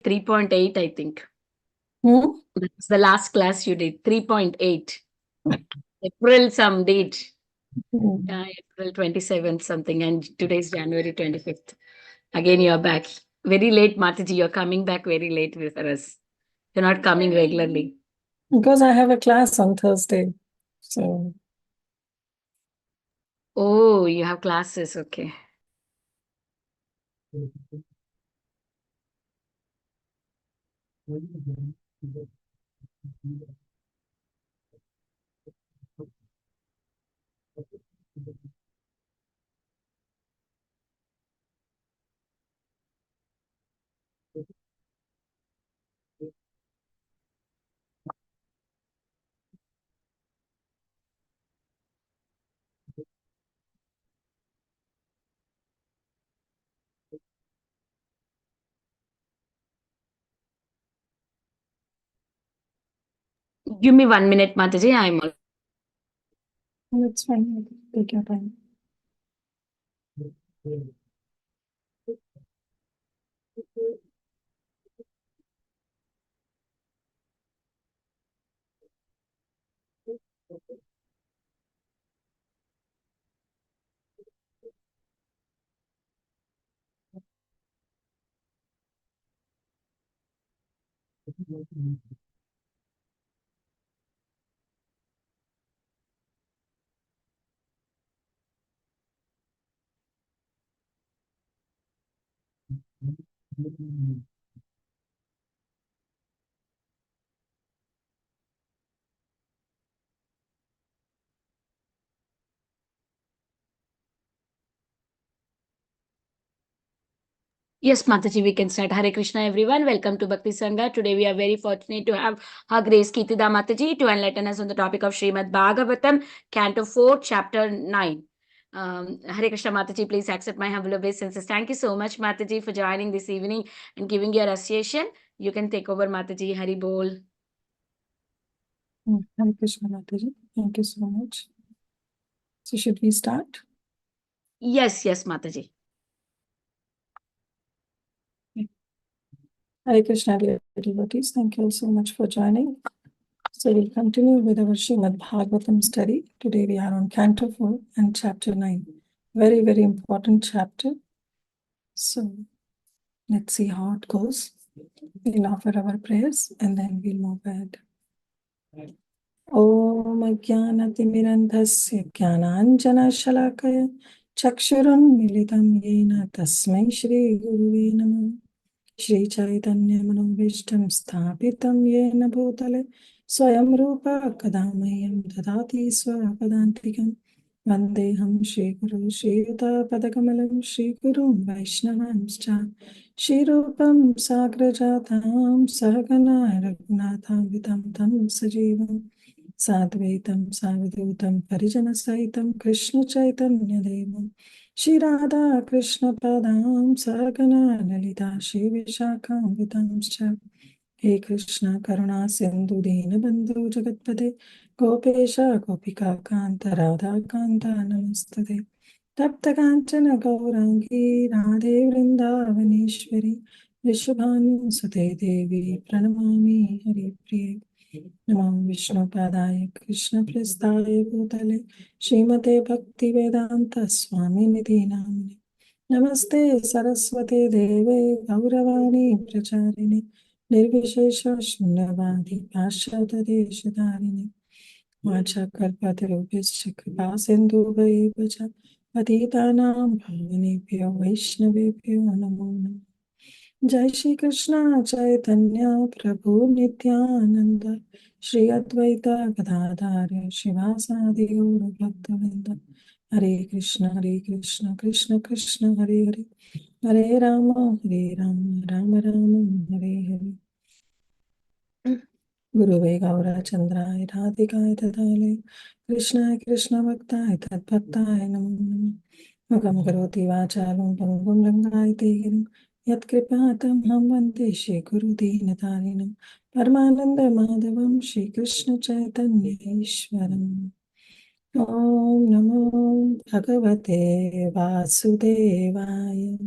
3.8, I think. Hmm? That's the last class you did. 3.8. April some date. April 27th something, and today's January 25th. Again, you're back. Very late, Mataji. You're coming back very late with us. You're not coming regularly. Because I have a class on Thursday. So Oh, you have classes. Okay. Give me 1 minute, Mataji. I'm all. it's fine. Take your time. Yes, Mataji, we can start. Hare Krishna, everyone. Welcome to Bhakti Sangha. Today, we are very fortunate to have Her Grace Kirtida Mataji to enlighten us on the topic of Srimad Bahagvatam, Canto 4, Chapter 9. Hare Krishna, Mataji, please accept my humble obeisances. Thank you so much, Mataji, for joining this evening and giving your association. You can take over, Mataji. Hari Bol. Hare Krishna, Mataji. Thank you so much. So should we start? Yes, Mataji. Hare Krishna, dear devotees. Thank you all so much for joining. So we'll continue with our Srimad Bahagvatam study. Today we are on Canto 4 and Chapter 9. Very, very important chapter. So let's see how it goes. We'll offer our prayers and then we'll move ahead. Om Ajnanatimirandhasya Jnananjana Chakshuranmilitam Yena Tasmai Shri Guruve Namah Shri Chaitanya Manobhishtam Sthapitam Yena Bhutale Swayam Rupa Kadamayam Dadati Swapadantikam Vandeham Shri Guru Shri Yuta Padakamalam Shri Guru Vaishnavamscha Shri Rupam Sagrajatam Sahagana Raghunatham Vitam Tam Sajivam Sadvaitam Savadutam Parijana Saitam Krishna Chaitanya Devam Shri Radha Krishna Padam Sagana Lalita Shri Vishakam Vitamscha He Krishna Karuna Sindhu Dina Bandhu Jagatpate Gopesha Gopika Kanta Radha Kanta Namastade Tapta Kanchana Gaurangi Radhe Vrindavaneshwari Vishwabhanu Sute Devi Pranamami Hari Priya Namo Vishnu Padaya Krishna Prestaya Bhutale Srimate Bhakti Vedanta Swami Nidhi Namane Namaste Saraswate Deve Gauravani Pracharini Nirvishesha Shunyavadi Pashyata Deshadharini Vacha Kalpatarubhischa Kripa Sindhu Vacha Patitanam Bhavanebhyo Vaishnavebhyo Namo Namo Jai Shri Krishna Chaitanya Prabhu Nityananda Shri Advaita Gadadhara Shivasadi Gaura Bhaktavinda Hare Krishna Krishna Krishna Hare Hare Hare Rama Rama Rama Hare Hare Guruve Gaura Chandrai Radhikaya Tadale Krishna Bhaktai Tad Bhaktai Namo Namo Mukam Karoti Vachalum Pangum Rangai Girim Yat Kripatam Ham Vante Shri Guru Deenatarinam Paramananda Madhavam Shri Krishna Chaitanya Ishwaram Om Namo Bhagavate Vasudevaya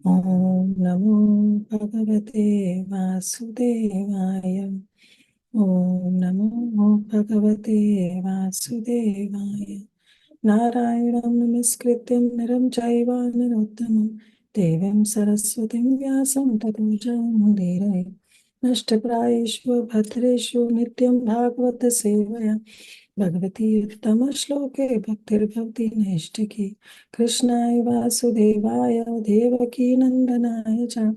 Om Namo Bhagavate Vasudevaya. Om Namo Bhagavate Vasudevaya. Narayanam Namaskrityam Naram Chaiva Narottamam Devim Saraswatim Vyasam Tato Jamudiraya. Nashtaprayeshva Bhadreshu Nityam Bhagavata Sevaya. Bhagavati Uttama Shloke Bhaktir Bhavti Naishtaki. Krishnaya Vasudevaya Devaki Nandanaya Cha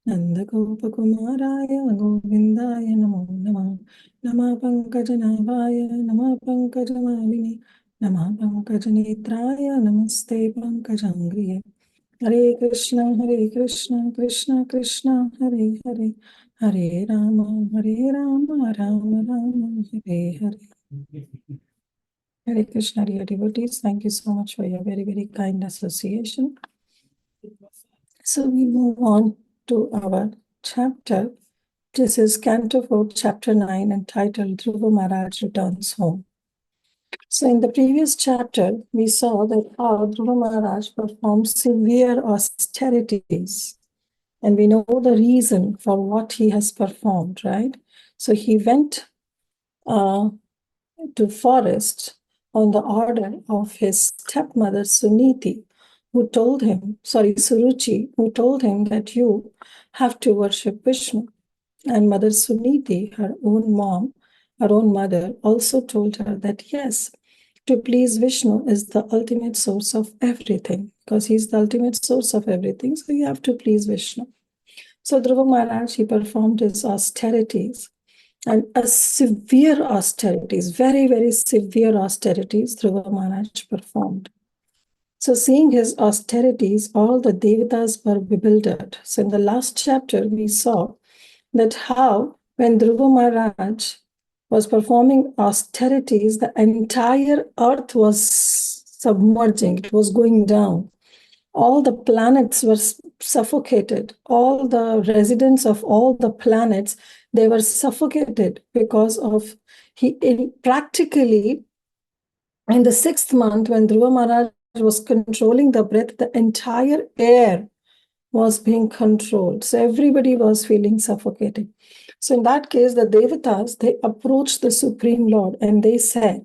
Nandagopakumaraya Govindaya Namo Namah. Nama Pankajanavaya Nama Pankajamalini Namah Pankajanetraya Namaste Pankajangriye. Hare Krishna, Krishna Krishna, Hare Hare, Hare Rama, Rama Rama, Hare Hare. Hare Krishna, dear devotees, thank you so much for your very, very kind association. So we move on to our chapter. This is Canto 4, Chapter 9, entitled Dhruva Maharaj Returns Home. So in the previous chapter, we saw that how Dhruva Maharaj performed severe austerities. And we know the reason for what he has performed, right? So he went to forest on the order of his stepmother Suruchi, who told him that you have to worship Vishnu. And Mother Suniti, her own mother, also told her that yes, to please Vishnu is the ultimate source of everything, because he's the ultimate source of everything. So you have to please Vishnu. So Dhruva Maharaj, he performed his austerities, and severe austerities, very, very severe austerities, Dhruva Maharaj performed. So seeing his austerities, all the Devatas were bewildered. So in the last chapter, we saw that how when Dhruva Maharaj was performing austerities, the entire earth was submerging, it was going down. All the planets were suffocated. All the residents of all the planets, they were suffocated because of practically in the 6th month when Dhruva Maharaj was controlling the breath, the entire air was being controlled. So everybody was feeling suffocated. So in that case, the Devatas, they approached the Supreme Lord and they said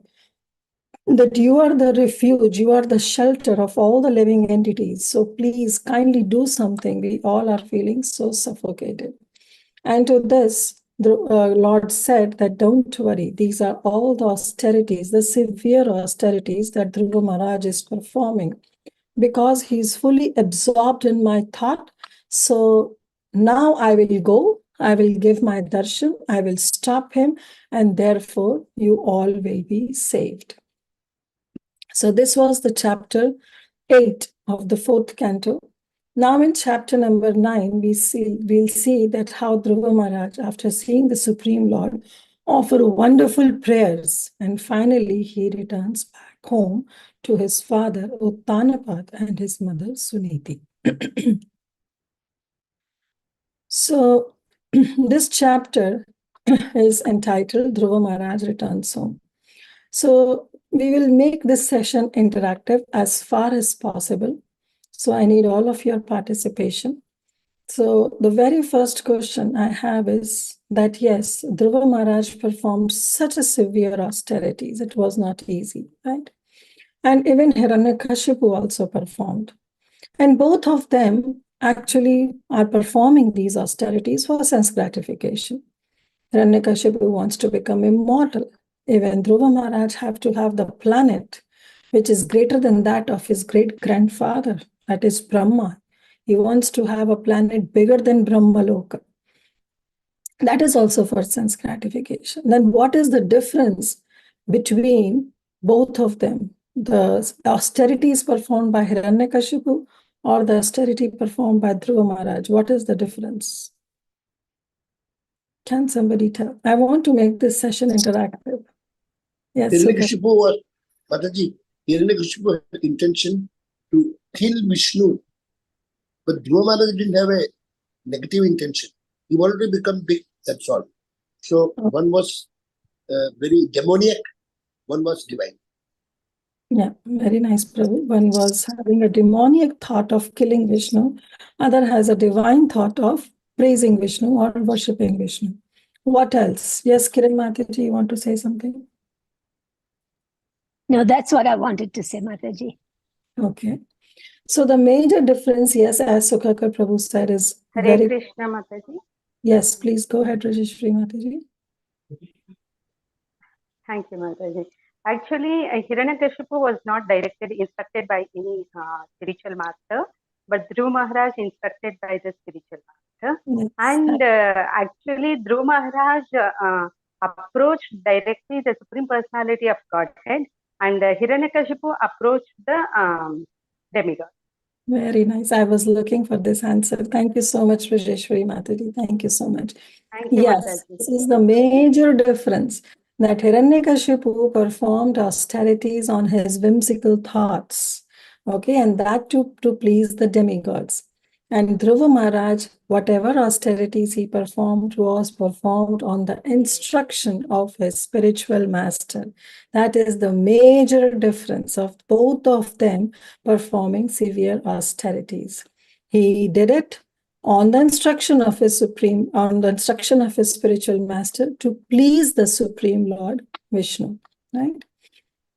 that you are the refuge, you are the shelter of all the living entities. So please kindly do something. We all are feeling so suffocated. And to this, the Lord said that don't worry, these are all the austerities, the severe austerities that Dhruva Maharaj is performing, because he's fully absorbed in my thought. So now I will go, I will give my darshan, I will stop him, and therefore you all will be saved. So this was the chapter 8 of the 4th canto. Now in chapter number 9, we'll see that how Dhruva Maharaj, after seeing the Supreme Lord, offer wonderful prayers, and finally he returns back home to his father Uttanapad and his mother Suniti. So this chapter is entitled Dhruva Maharaj Returns Home. So we will make this session interactive as far as possible. So I need all of your participation. So the very first question I have is that yes, Dhruva Maharaj performed such a severe austerities. It was not easy, right? And even Hiranyakashipu also performed. And both of them actually are performing these austerities for sense gratification. Hiranyakashipu wants to become immortal. Even Dhruva Maharaj have to have the planet, which is greater than that of his great-grandfather, that is Brahma. He wants to have a planet bigger than Brahmaloka. That is also for sense gratification. Then what is the difference between both of them? The austerities performed by Hiranyakashipu or the austerity performed by Dhruva Maharaj? What is the difference? Can somebody tell? I want to make this session interactive. Yes, Hiranyakashipu was, Mataji, Hiranyakashipu had intention to kill Vishnu, but Dhruva Maharaj didn't have a negative intention. He wanted to become big, that's all. So one was very demoniac, one was divine. Yeah, very nice, Prabhu. One was having a demoniac thought of killing Vishnu, other has a divine thought of praising Vishnu or worshipping Vishnu. What else? Yes, Kiran Mataji, you want to say something? No, that's what I wanted to say, Mataji. Okay. So the major difference, yes, as Sukhakar Prabhu said, is Hare very... Krishna Mataji. Yes, please go ahead, Rajeshwari Mataji. Thank you, Mataji. Actually, Hiranyakashipu was not instructed by any spiritual master, but Dhruv Maharaj instructed by the spiritual master. Yes. And actually, Dhruv Maharaj approached directly the Supreme Personality of Godhead, and Hiranyakashipu approached the demigod. Very nice. I was looking for this answer. Thank you so much, Rajeshwari Mataji. Thank you so much. Thank you, Yes, Mataji. this is the major difference, that Hiranyakashipu performed austerities on his whimsical thoughts, okay, and that to please the demigods. And Dhruva Maharaj, whatever austerities he performed was performed on the instruction of his spiritual master. That is the major difference of both of them performing severe austerities. He did it on the instruction of his spiritual master to please the Supreme Lord Vishnu, right?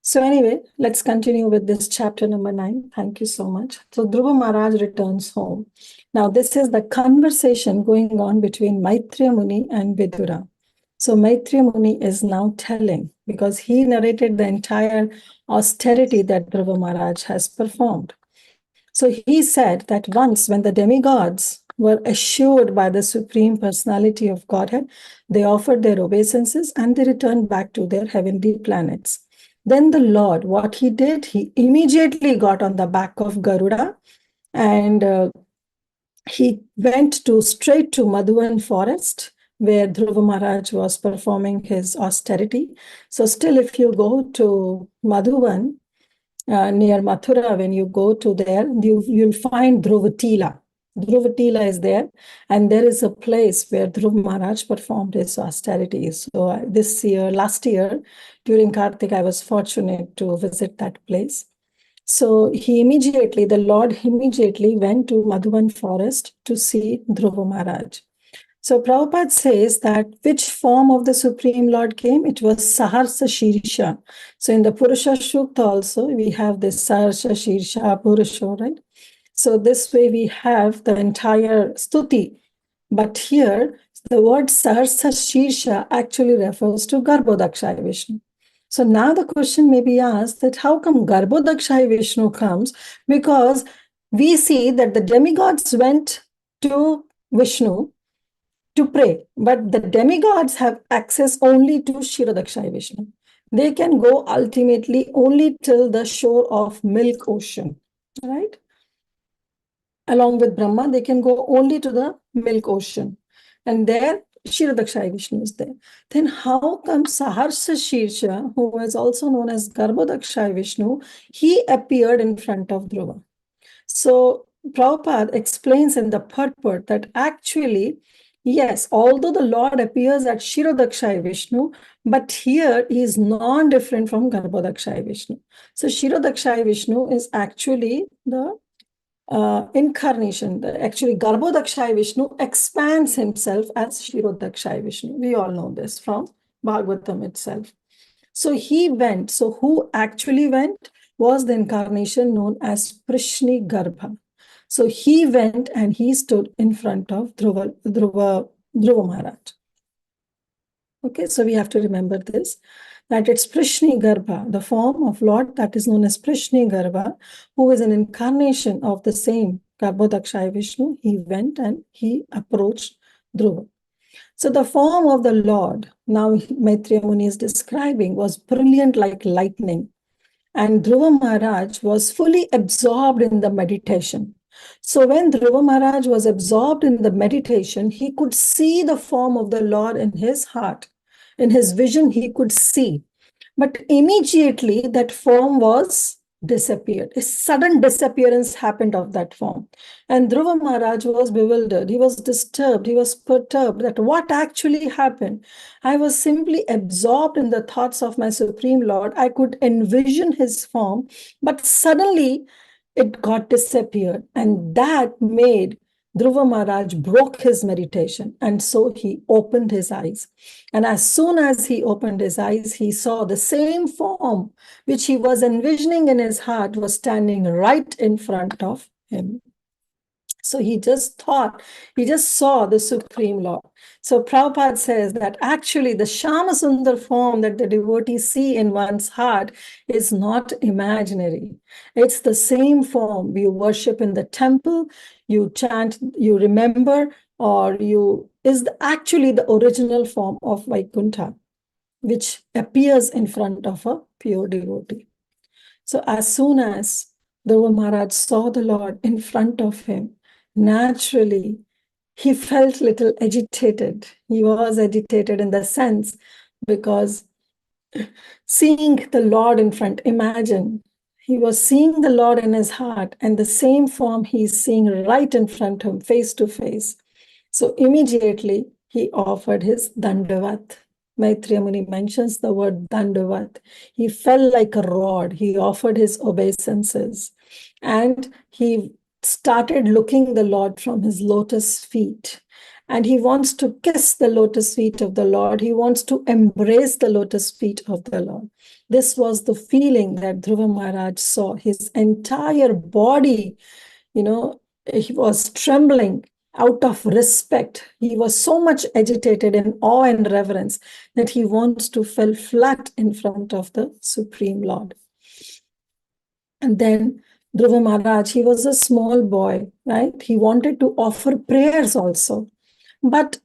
So anyway, let's continue with this chapter number 9. Thank you so much. So Dhruva Maharaj returns home. Now this is the conversation going on between Maitreya Muni and Vidura. So Maitreya Muni is now telling, because he narrated the entire austerity that Dhruva Maharaj has performed. So he said that once when the demigods were assured by the Supreme Personality of Godhead, they offered their obeisances and they returned back to their heavenly planets. Then the Lord, what he did, he immediately got on the back of Garuda and he went straight to Madhuvan forest where Dhruva Maharaj was performing his austerity. So still if you go to Madhuvan, near Mathura, when you go to there, you'll find Dhruvatila. Dhruvatila is there, and there is a place where Dhruv Maharaj performed his austerities. So last year, during Kartik, I was fortunate to visit that place. So the Lord immediately went to Madhuvan forest to see Dhruva Maharaj. So Prabhupada says that which form of the Supreme Lord came? It was Saharsa Shirsha. So in the Purusha Shukta also, we have this Saharsa Shirsha Purusha, right? So this way we have the entire stuti. But here, the word Saharsa Shirsha actually refers to Garbhodakshaya Vishnu. So now the question may be asked that how come Garbhodakshaya Vishnu comes? Because we see that the demigods went to Vishnu to pray, but the demigods have access only to Kshirodakshaya Vishnu. They can go ultimately only till the shore of Milk Ocean, right? Along with Brahma, they can go only to the Milk Ocean. And there, Kshirodakshaya Vishnu is there. Then how come Saharsa Shirsha, who is also known as Garbhodakshaya Vishnu, he appeared in front of Dhruva? So Prabhupada explains in the purport that actually, yes, although the Lord appears at Kshirodakshaya Vishnu, but here he is non-different from Garbhodakshaya Vishnu. So Kshirodakshaya Vishnu is actually the incarnation. Actually, Garbhodakshaya Vishnu expands himself as Kshirodakshaya Vishnu. We all know this from Bahagvatam itself. So he went. So who actually went was the incarnation known as Prishni Garbha. So he went and he stood in front of Dhruva Maharaj. Okay, so we have to remember this, that it's Prishni Garbha, the form of Lord that is known as Prishni Garbha, who is an incarnation of the same Garbhodakshaya Vishnu. He went and he approached Dhruva. So the form of the Lord, now Maitreya Muni is describing, was brilliant like lightning. And Dhruva Maharaj was fully absorbed in the meditation. So when Dhruva Maharaj was absorbed in the meditation, he could see the form of the Lord in his heart. In his vision, he could see. But immediately that form was disappeared. A sudden disappearance happened of that form. And Dhruva Maharaj was bewildered. He was disturbed. He was perturbed that what actually happened. I was simply absorbed in the thoughts of my Supreme Lord. I could envision his form, but suddenly it got disappeared. And that made Dhruva Maharaj broke his meditation. And so he opened his eyes. And as soon as he opened his eyes, he saw the same form which he was envisioning in his heart was standing right in front of him. So he just saw the Supreme Lord. So Prabhupada says that actually the Shama Sundar form that the devotees see in one's heart is not imaginary. It's the same form you worship in the temple, you chant, you remember, or actually the original form of Vaikuntha, which appears in front of a pure devotee. So as soon as Dhruva Maharaj saw the Lord in front of him, naturally, he felt little agitated. He was agitated in the sense because seeing the Lord in front, imagine, he was seeing the Lord in his heart and the same form he's seeing right in front of him, face to face. So immediately he offered his Dandavat. Maitreya Muni mentions the word Dandavat. He fell like a rod. He offered his obeisances. And he started looking the Lord from his lotus feet. And he wants to kiss the lotus feet of the Lord. He wants to embrace the lotus feet of the Lord. This was the feeling that Dhruva Maharaj saw. His entire body, he was trembling out of respect. He was so much agitated in awe and reverence that he wants to fall flat in front of the Supreme Lord. And then Dhruva Maharaj, he was a small boy, right? He wanted to offer prayers also, but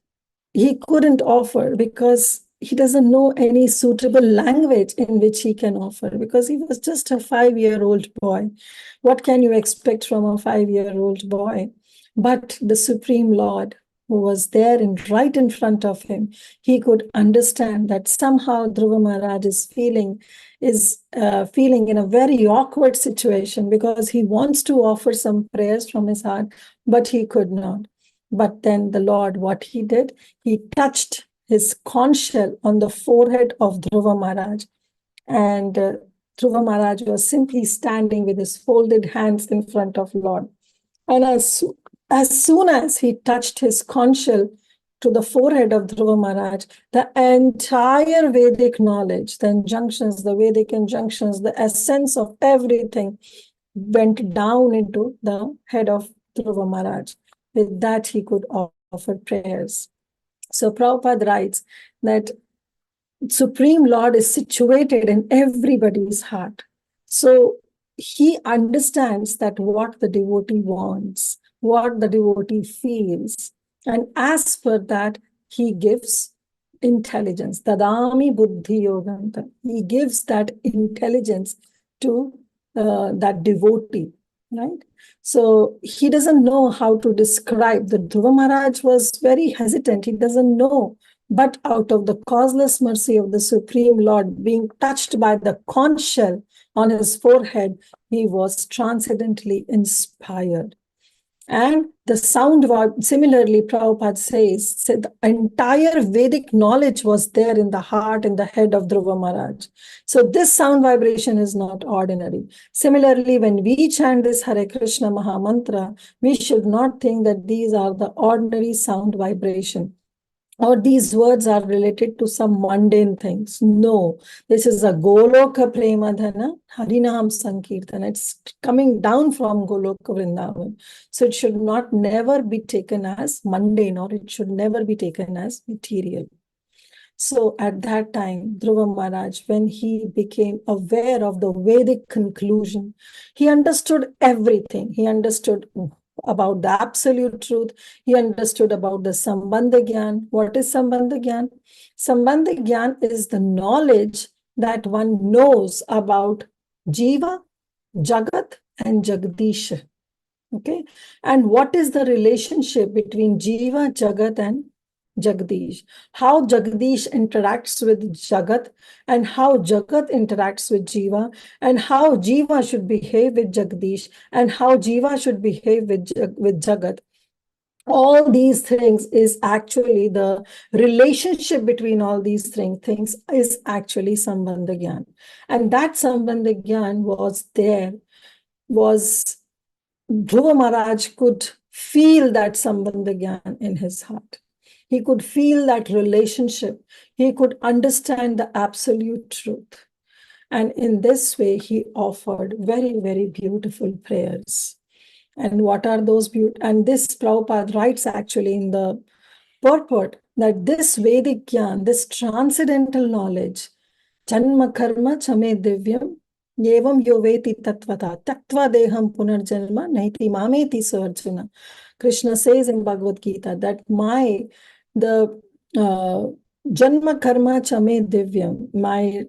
he couldn't offer because he doesn't know any suitable language in which he can offer, because he was just a 5-year-old boy. What can you expect from a 5-year-old boy? But the Supreme Lord, who was there right in front of him, he could understand that somehow Dhruva Maharaj is feeling in a very awkward situation because he wants to offer some prayers from his heart, but he could not. But then the Lord, what he did, he touched his conch shell on the forehead of Dhruva Maharaj. And Dhruva Maharaj was simply standing with his folded hands in front of Lord. And as soon as he touched his conch shell to the forehead of Dhruva Maharaj, the entire Vedic knowledge, the injunctions, the Vedic injunctions, the essence of everything went down into the head of Dhruva Maharaj. With that, he could offer prayers. So Prabhupada writes that Supreme Lord is situated in everybody's heart. So he understands that what the devotee wants, what the devotee feels. And as per that, he gives intelligence. Tadami buddhi yoganta. He gives that intelligence to that devotee, right? So he doesn't know how to describe. The Dhruva Maharaj was very hesitant. He doesn't know. But out of the causeless mercy of the Supreme Lord, being touched by the conch shell on his forehead, he was transcendently inspired. And the sound, similarly, Prabhupada said the entire Vedic knowledge was there in the heart and the head of Dhruva Maharaj. So this sound vibration is not ordinary. Similarly, when we chant this Hare Krishna Maha Mantra, we should not think that these are the ordinary sound vibration, or these words are related to some mundane things. No, this is a Goloka Premadhana Harinam Sankirtana. It's coming down from Goloka Vrindavan. So it should never be taken as mundane, or it should never be taken as material. So at that time, Dhruva Maharaj, when he became aware of the Vedic conclusion, he understood everything. He understood about the absolute truth. He understood about the Sambandha Gyan. What is Sambandha Gyan? Sambandha Gyan is the knowledge that one knows about Jiva, Jagat, and Jagdish. Okay. And what is the relationship between Jiva, Jagat, and Jagdish, how Jagdish interacts with Jagat, and how Jagat interacts with Jiva, and how Jiva should behave with Jagdish, and how Jiva should behave with Jagat. All these things is actually the relationship between all these things is actually Sambandha Gyan. And that Sambandha Gyan was Dhruva Maharaj could feel that Sambandha Gyan in his heart. He could feel that relationship. He could understand the absolute truth. And in this way, he offered very, very beautiful prayers. And what are those beautiful? And this Prabhupada writes actually in the purport that this Vedic Gyan, this transcendental knowledge, Janma Karma Chame Divyam, Yevam Yoveti Tatvata, Tattva Deham Punarjanma, Naiti Mameti Sarjuna. Krishna says in Bhagavad Gita that the Janma Karma Chame Divyam, my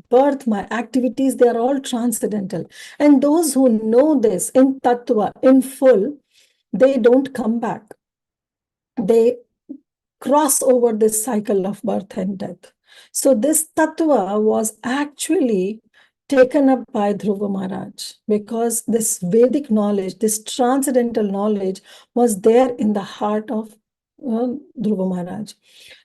birth, my activities, they are all transcendental. And those who know this in Tattva, in full, they don't come back. They cross over this cycle of birth and death. So this Tattva was actually taken up by Dhruva Maharaj because this Vedic knowledge, this transcendental knowledge was there in the heart of Dhruva Maharaj.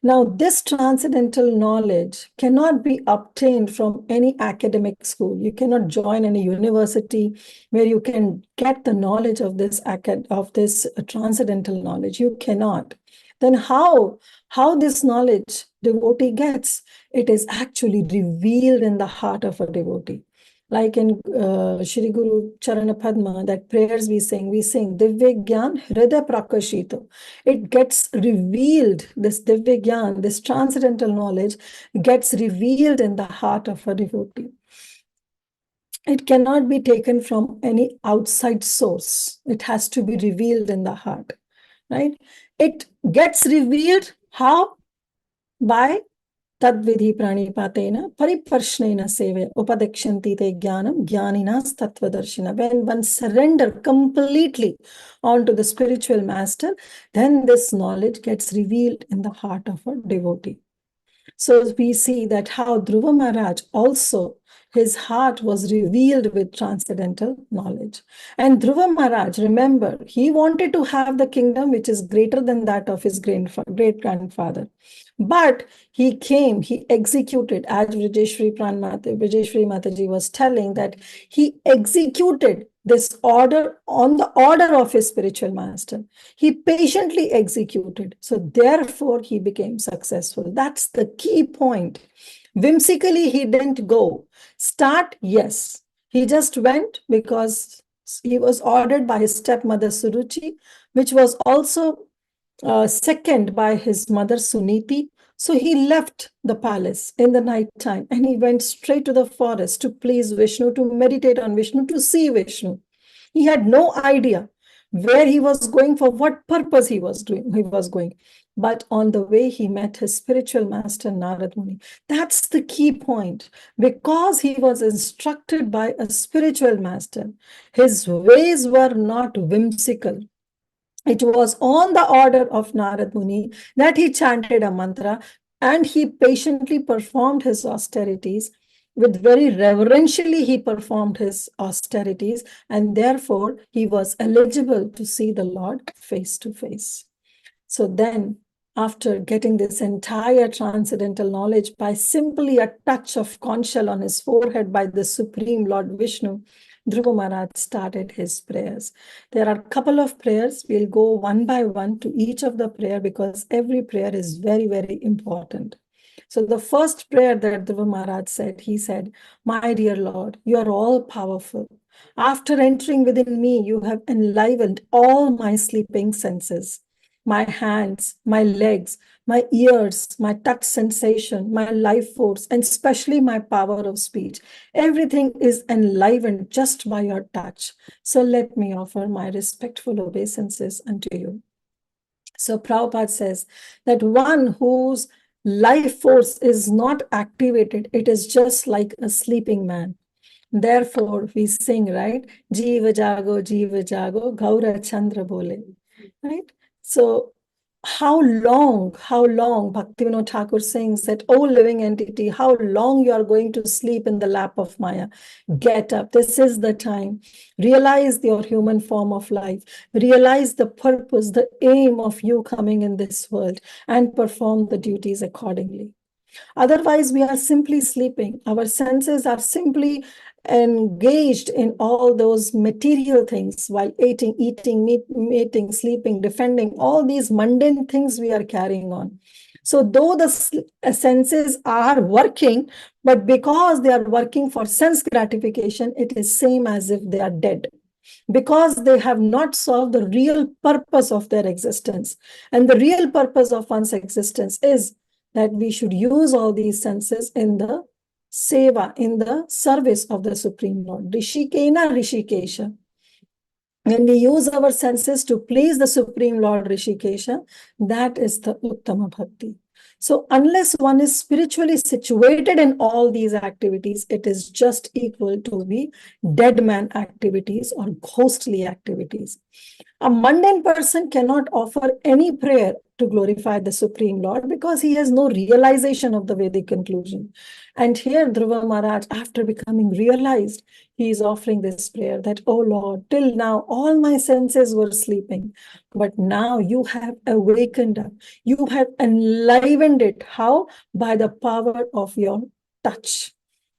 Now, this transcendental knowledge cannot be obtained from any academic school. You cannot join any university where you can get the knowledge of this transcendental knowledge. You cannot. Then how this knowledge devotee gets? It is actually revealed in the heart of a devotee. Like in Shri Guru Charana Padma, that prayers we sing Divya Gyan Hridaya Prakashito. It gets revealed, this Divya Gyan, this transcendental knowledge gets revealed in the heart of a devotee. It cannot be taken from any outside source. It has to be revealed in the heart, right? It gets revealed how? By Tadvidhi pranipatena pariparshnena seve upadekshanti te jnanam jnaninas tattvadarshina. When one surrender completely onto the spiritual master, then this knowledge gets revealed in the heart of a devotee. So we see that how Dhruva Maharaj also, his heart was revealed with transcendental knowledge. And Dhruva Maharaj, remember, he wanted to have the kingdom which is greater than that of his great-grandfather. But he executed, as Vijayashri Mataji was telling, that he executed this order on the order of his spiritual master. He patiently executed. So therefore, he became successful. That's the key point. Whimsically, he didn't go. Start, yes. He just went because he was ordered by his stepmother Suruchi, which was also second by his mother Suniti. So he left the palace in the night time and he went straight to the forest to please Vishnu, to meditate on Vishnu, to see Vishnu. He had no idea where he was going, for what purpose he was going. But on the way, he met his spiritual master, Narad Muni. That's the key point. Because he was instructed by a spiritual master, his ways were not whimsical. It was on the order of Narad Muni that he chanted a mantra and he patiently performed his austerities. With very reverentially, he performed his austerities, and therefore he was eligible to see the Lord face to face. So then, after getting this entire transcendental knowledge by simply a touch of conch shell on his forehead by the Supreme Lord Vishnu, Dhruva Maharaj started his prayers. There are a couple of prayers. We'll go one by one to each of the prayer because every prayer is very, very important. So the first prayer that Dhruva Maharaj said, he said, "My dear Lord, you are all powerful. After entering within me, you have enlivened all my sleeping senses. My hands, my legs, my ears, my touch sensation, my life force, and especially my power of speech. Everything is enlivened just by your touch. So let me offer my respectful obeisances unto you." So Prabhupada says that one whose life force is not activated, it is just like a sleeping man. Therefore, we sing, right? Jiva Jago, Gaura Chandra Bole. Right? So how long, Bhaktivinoda Thakur sings that, oh living entity, how long you are going to sleep in the lap of Maya? Get up. This is the time. Realize your human form of life. Realize the purpose, the aim of you coming in this world, and perform the duties accordingly. Otherwise, we are simply sleeping. Our senses are simply engaged in all those material things while eating, mating, sleeping, defending, all these mundane things we are carrying on. So though the senses are working, but because they are working for sense gratification, it is same as if they are dead, because they have not solved the real purpose of their existence. And the real purpose of one's existence is that we should use all these senses in the seva, in the service of the Supreme Lord. Rishikena Rishikesha. When we use our senses to please the Supreme Lord Rishikesha, that is the Uttama Bhakti. So unless one is spiritually situated in all these activities, it is just equal to the dead man activities or ghostly activities. A mundane person cannot offer any prayer to glorify the Supreme Lord because he has no realization of the Vedic conclusion. And here Dhruva Maharaj, after becoming realized, he is offering this prayer that, oh Lord, till now all my senses were sleeping, but now you have awakened up. You have enlivened it. How? By the power of your touch.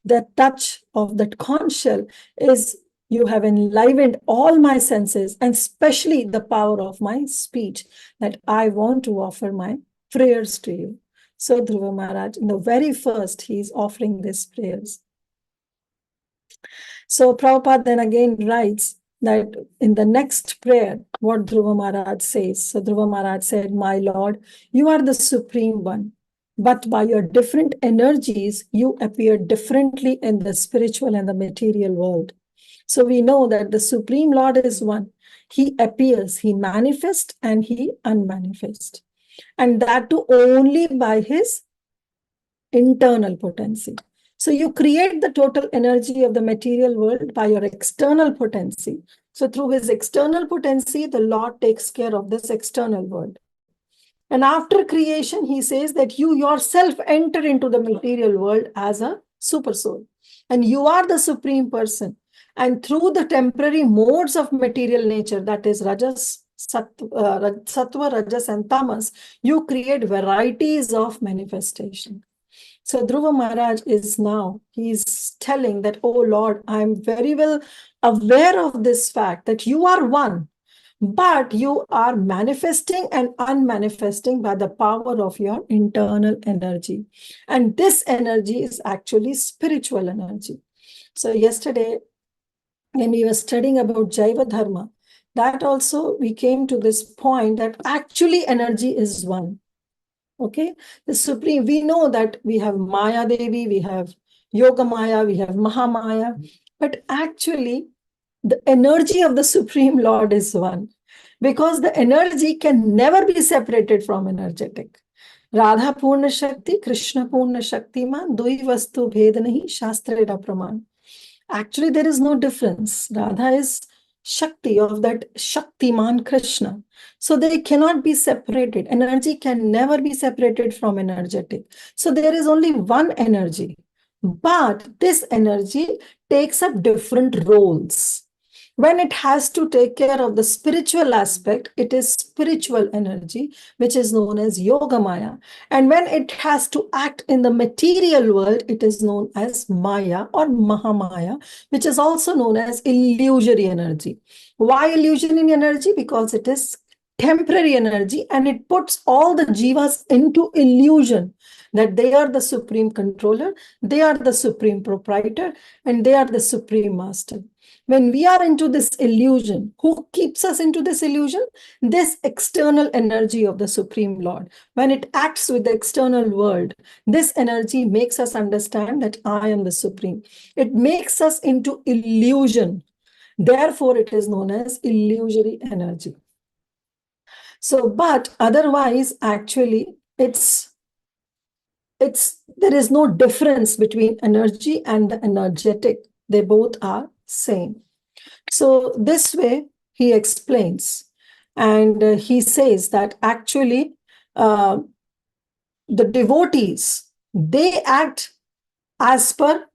The touch of that conch shell is, you have enlivened all my senses, and especially the power of my speech, that I want to offer my prayers to you. So Dhruva Maharaj, in the very first, he is offering these prayers. So Prabhupada then again writes that in the next prayer, what Dhruva Maharaj says. So Dhruva Maharaj said, my Lord, you are the Supreme One, but by your different energies, you appear differently in the spiritual and the material world. So we know that the Supreme Lord is one. He appears, he manifests, and he unmanifests. And that too only by his internal potency. So you create the total energy of the material world by your external potency. So through his external potency, the Lord takes care of this external world. And after creation, he says that you yourself enter into the material world as a super soul. And you are the supreme person. And through the temporary modes of material nature, that is Rajas, Sattva, Rajas, and Tamas, you create varieties of manifestation. So Dhruva Maharaj is now, he's telling that, oh Lord, I'm very well aware of this fact that you are one, but you are manifesting and unmanifesting by the power of your internal energy. And this energy is actually spiritual energy. So yesterday, when we were studying about Jaiva Dharma, that also we came to this point that actually energy is one. Okay, the Supreme, we know that we have Maya Devi, we have Yoga Maya, we have Mahamaya, but actually the energy of the Supreme Lord is one, because the energy can never be separated from energetic. Radha Purna Shakti, Krishna Purna Shakti man, dui vastu bhed nahi, Shastra praman. Actually, there is no difference. Radha is Shakti of that Shaktiman Krishna. So they cannot be separated. Energy can never be separated from energetic. So there is only one energy. But this energy takes up different roles. When it has to take care of the spiritual aspect, it is spiritual energy, which is known as Yoga Maya. And when it has to act in the material world, it is known as Maya or Mahamaya, which is also known as illusory energy. Why illusory energy? Because it is temporary energy and it puts all the jivas into illusion that they are the supreme controller, they are the supreme proprietor, and they are the supreme master. When we are into this illusion, who keeps us into this illusion? This external energy of the Supreme Lord. When it acts with the external world, this energy makes us understand that I am the Supreme. It makes us into illusion. Therefore, it is known as illusory energy. So, but otherwise, actually, there is no difference between energy and the energetic. They both are same. So this way he explains And he says that actually the devotees, they act as per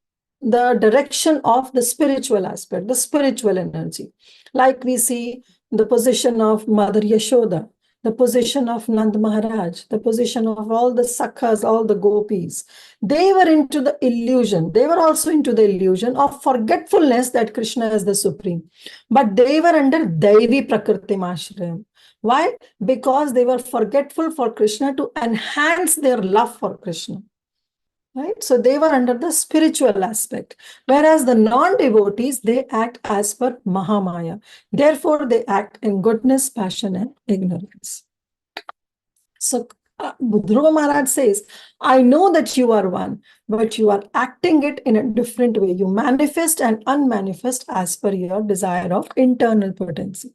the direction of the spiritual aspect, the spiritual energy. Like we see the position of Mother Yashoda, the position of Nand Maharaj, the position of all the Sakhas, all the gopis. They were into the illusion. They were also into the illusion of forgetfulness that Krishna is the supreme. But they were under Daivi Prakriti Mashrayam. Why? Because they were forgetful for Krishna to enhance their love for Krishna. Right? So they were under the spiritual aspect, whereas the non-devotees, they act as per Mahamaya. Therefore, they act in goodness, passion, and ignorance. So Dhruva Maharaj says, I know that you are one, but you are acting it in a different way. You manifest and unmanifest as per your desire of internal potency.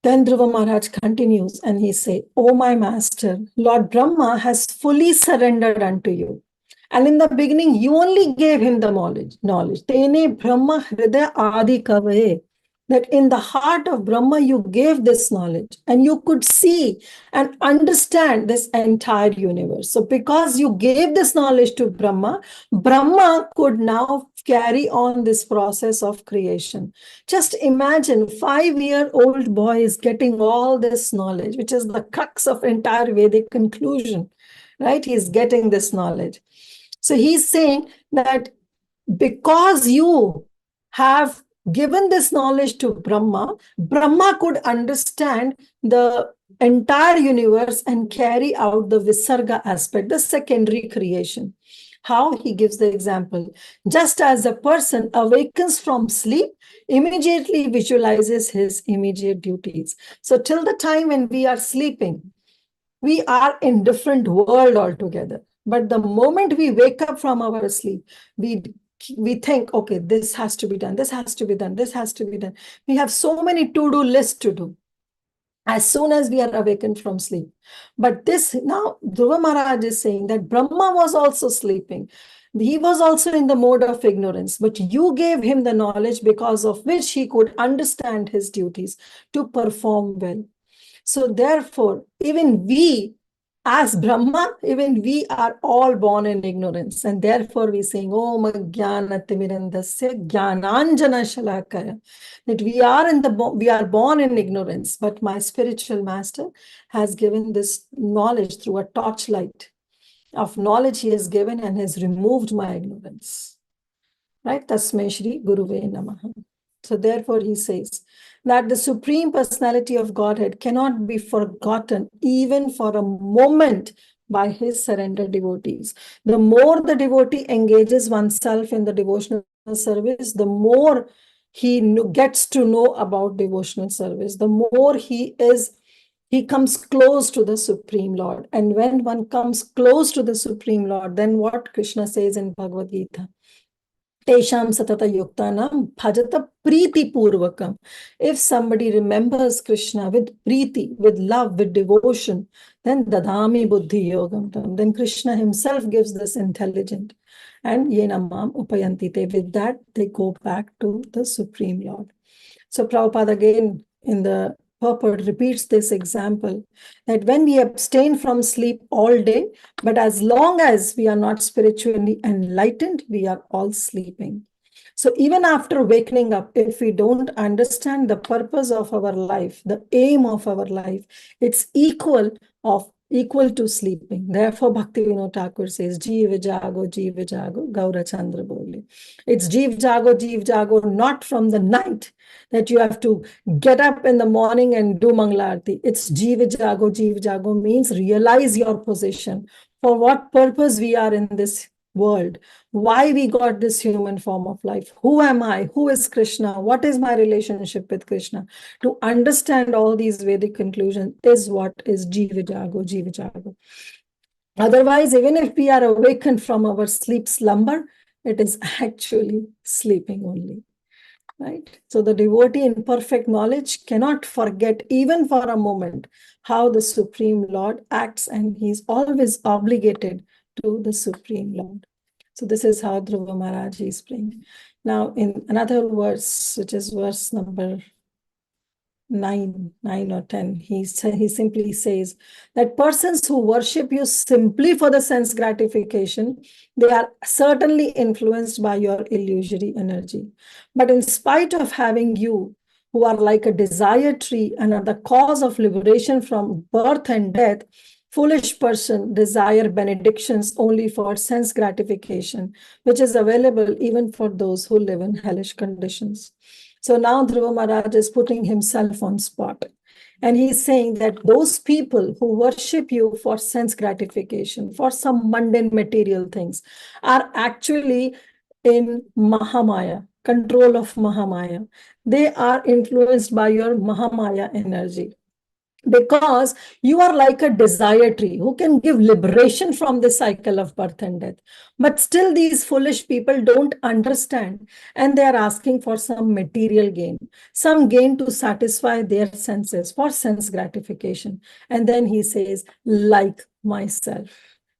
Then Dhruva Maharaj continues and he says, O my master, Lord Brahma has fully surrendered unto you. And in the beginning, you only gave him the knowledge. Tene Brahma Hridaya Adi Kavaye. That in the heart of Brahma, you gave this knowledge and you could see and understand this entire universe. So because you gave this knowledge to Brahma, Brahma could now carry on this process of creation. Just imagine 5-year-old boy is getting all this knowledge, which is the crux of entire Vedic conclusion, right? He's getting this knowledge. So he's saying that because you have given this knowledge to Brahma, Brahma could understand the entire universe and carry out the Visarga aspect, the secondary creation. How? He gives the example. Just as a person awakens from sleep, immediately visualizes his immediate duties. So till the time when we are sleeping, we are in different world altogether. But the moment we wake up from our sleep, we think, okay, this has to be done, this has to be done, this has to be done. We have so many to-do lists to do as soon as we are awakened from sleep. But this now, Dhruva Maharaj is saying that Brahma was also sleeping. He was also in the mode of ignorance, but you gave him the knowledge because of which he could understand his duties to perform well. So therefore, even we, as Brahma, even we are all born in ignorance. And therefore we saying, Om Jnana Timirandasya Jnananjana Shalakaya. That we are born in ignorance, but my spiritual master has given this knowledge through a torchlight of knowledge he has given and has removed my ignorance. Right? Tasmai Shri Guruve Namaha. So therefore he says that the Supreme Personality of Godhead cannot be forgotten even for a moment by his surrendered devotees. The more the devotee engages oneself in the devotional service, the more he gets to know about devotional service, the more he comes close to the Supreme Lord. And when one comes close to the Supreme Lord, then what Krishna says in Bhagavad Gita, Tesham satata yuktanam bhajata priti purvakam. If somebody remembers Krishna with priti, with love, with devotion, then dadami buddhi yogam tam. Then Krishna himself gives this intelligent. And yenamam upayantite. With that, they go back to the Supreme Lord. So Prabhupada again in the purport repeats this example that when we abstain from sleep all day, but as long as we are not spiritually enlightened, we are all sleeping. So even after waking up, if we don't understand the purpose of our life, the aim of our life, it's equal to sleeping. Therefore, Bhaktivinoda Thakur says, Jeev Jago, Gaura Chandra Bole. It's Jeev Jago, not from the night that you have to get up in the morning and do Mangalarti. It's Jeev Jago means realize your position. For what purpose we are in this world, why we got this human form of life, who am I, who is Krishna, what is my relationship with Krishna. To understand all these Vedic conclusions is what is Jiva Jago. Otherwise, even if we are awakened from our sleep slumber, it is actually sleeping only. Right? So the devotee in perfect knowledge cannot forget even for a moment how the Supreme Lord acts, and he's always obligated to the Supreme Lord. So this is how Dhruva Maharaj is praying. Now in another verse, which is verse number 9 or 10, he simply says that persons who worship you simply for the sense gratification, they are certainly influenced by your illusory energy. But in spite of having you, who are like a desire tree and are the cause of liberation from birth and death, foolish person desire benedictions only for sense gratification, which is available even for those who live in hellish conditions. So now Dhruva Maharaj is putting himself on spot. And he's saying that those people who worship you for sense gratification, for some mundane material things, are actually in Mahamaya, control of Mahamaya. They are influenced by your Mahamaya energy, because you are like a desire tree who can give liberation from the cycle of birth and death. But still these foolish people don't understand, and they are asking for some material gain, some gain to satisfy their senses, for sense gratification. And then he says, like myself,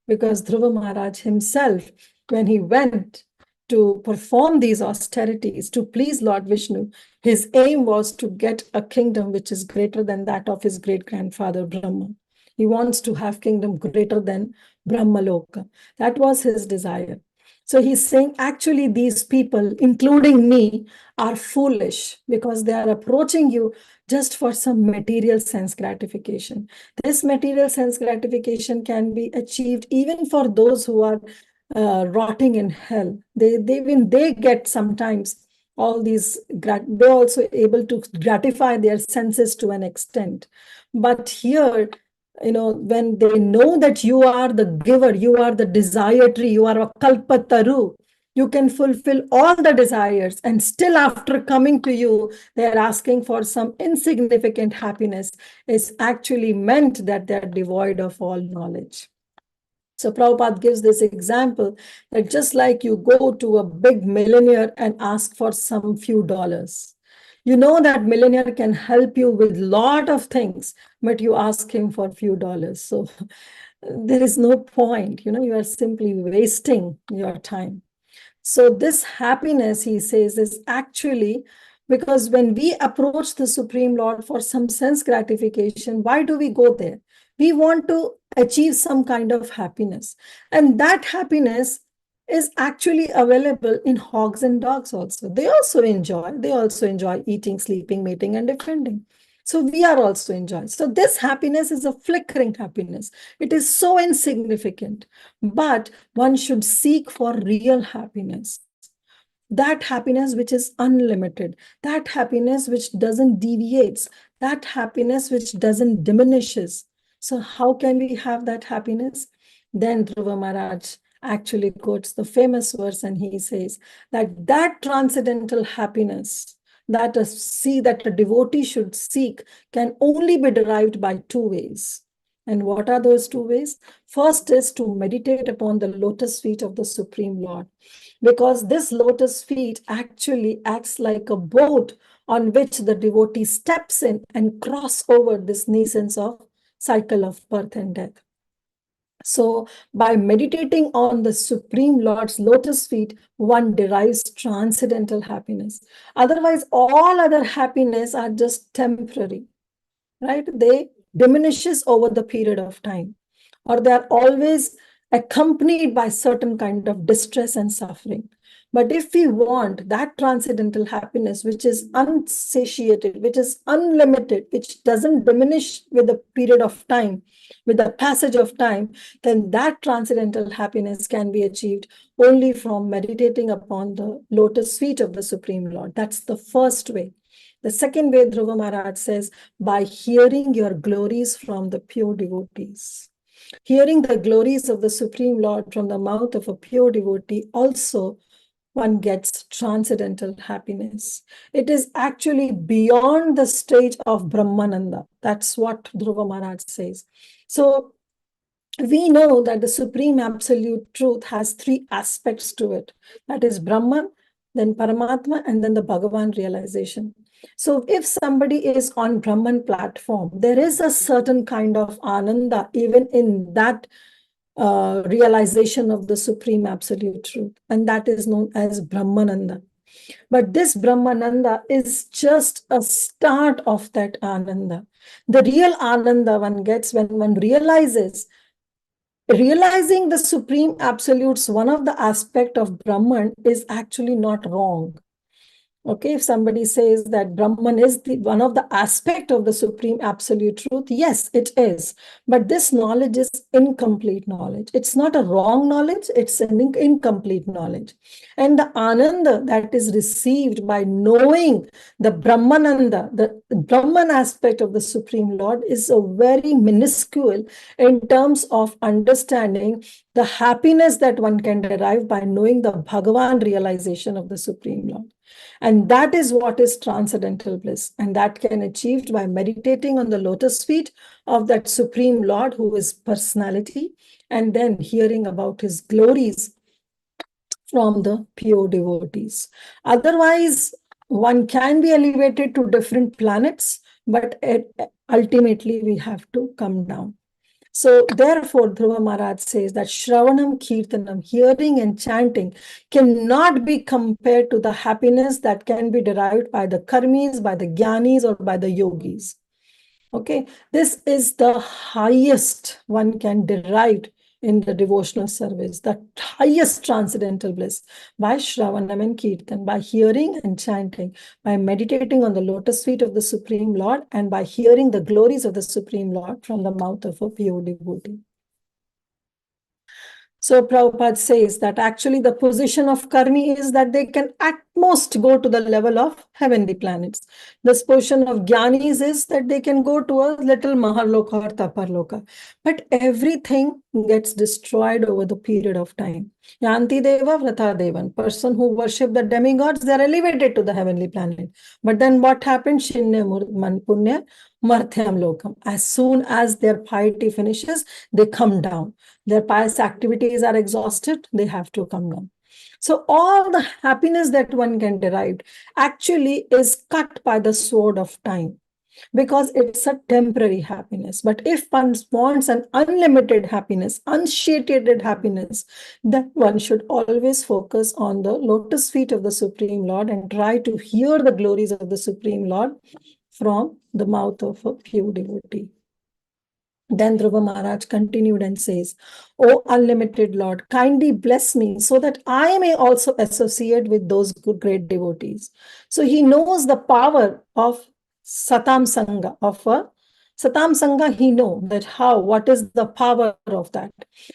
because Dhruva Maharaj himself, when he went to perform these austerities to please Lord Vishnu, his aim was to get a kingdom which is greater than that of his great-grandfather Brahma. He wants to have kingdom greater than Brahmaloka. That was his desire. So he's saying, actually, these people, including me, are foolish because they are approaching you just for some material sense gratification. This material sense gratification can be achieved even for those who are rotting in hell. They get sometimes all these, they're also able to gratify their senses to an extent. But here, when they know that you are the giver, you are the desire tree, you are a kalpataru, you can fulfill all the desires, and still after coming to you, they're asking for some insignificant happiness, is actually meant that they're devoid of all knowledge. So Prabhupada gives this example that just like you go to a big millionaire and ask for some few dollars, you know that millionaire can help you with a lot of things, but you ask him for a few dollars. So there is no point, you are simply wasting your time. So this happiness, he says, is actually because when we approach the Supreme Lord for some sense gratification, why do we go there? We want to achieve some kind of happiness. And that happiness is actually available in hogs and dogs also. They also enjoy eating, sleeping, mating, and defending. So we are also enjoying. So this happiness is a flickering happiness. It is so insignificant, but one should seek for real happiness. That happiness which is unlimited, that happiness which doesn't deviates, that happiness which doesn't diminishes. So how can we have that happiness? Then Dhruva Maharaj actually quotes the famous verse, and he says that transcendental happiness that a devotee should seek can only be derived by two ways. And what are those two ways? First is to meditate upon the lotus feet of the Supreme Lord, because this lotus feet actually acts like a boat on which the devotee steps in and cross over this nascence of cycle of birth and death. So by meditating on the Supreme Lord's lotus feet, one derives transcendental happiness. Otherwise, all other happiness are just temporary, right? They diminishes over the period of time, or they are always accompanied by certain kind of distress and suffering. But if we want that transcendental happiness, which is unsatiated, which is unlimited, which doesn't diminish with the period of time, with the passage of time, then that transcendental happiness can be achieved only from meditating upon the lotus feet of the Supreme Lord. That's the first way. The second way, Dhruva Maharaj says, by hearing your glories from the pure devotees. Hearing the glories of the Supreme Lord from the mouth of a pure devotee also, one gets transcendental happiness. It is actually beyond the stage of Brahmananda. That's what Dhruva Maharaj says. So we know that the Supreme Absolute Truth has three aspects to it. That is Brahman, then Paramatma, and then the Bhagavan realization. So if somebody is on Brahman platform, there is a certain kind of ananda even in that realization of the Supreme Absolute Truth, and that is known as Brahmananda. But this Brahmananda is just a start of that Ananda. The real Ananda one gets when one realizing the Supreme Absolutes, one of the aspect of Brahman is actually not wrong. Okay, if somebody says that Brahman is one of the aspect of the Supreme Absolute Truth, yes, it is. But this knowledge is incomplete knowledge. It's not a wrong knowledge, it's an incomplete knowledge. And the Ananda that is received by knowing the Brahmananda, the Brahman aspect of the Supreme Lord, is a very minuscule in terms of understanding the happiness that one can derive by knowing the Bhagavan realization of the Supreme Lord. And that is what is transcendental bliss. And that can achieved by meditating on the lotus feet of that Supreme Lord who is personality, and then hearing about his glories from the pure devotees. Otherwise, one can be elevated to different planets, but ultimately we have to come down. So therefore, Dhruva Maharaj says that Shravanam Kirtanam, hearing and chanting, cannot be compared to the happiness that can be derived by the karmis, by the jnanis, or by the yogis. Okay, this is the highest one can derive in the devotional service, the highest transcendental bliss by Shravanam and Kirtan, by hearing and chanting, by meditating on the lotus feet of the Supreme Lord, and by hearing the glories of the Supreme Lord from the mouth of a pure devotee. So Prabhupada says that actually the position of karmi is that they can at most go to the level of heavenly planets. This position of jnanis is that they can go to a little maharloka or taparloka. But everything gets destroyed over the period of time. Yanti deva vrata devan. Person who worship the demigods, they are elevated to the heavenly planet. But then what happens? Shinne man punya marthyam lokam. As soon as their piety finishes, they come down. Their pious activities are exhausted, they have to come down. So all the happiness that one can derive actually is cut by the sword of time, because it's a temporary happiness. But if one wants an unlimited happiness, unsatiated happiness, then one should always focus on the lotus feet of the Supreme Lord and try to hear the glories of the Supreme Lord from the mouth of a pure devotee. Then Dhruva Maharaj continued and says, "O unlimited Lord, kindly bless me so that I may also associate with those great devotees." So he knows the power of Satam Sangha, Satam Sangha, he knows that what is the power of that.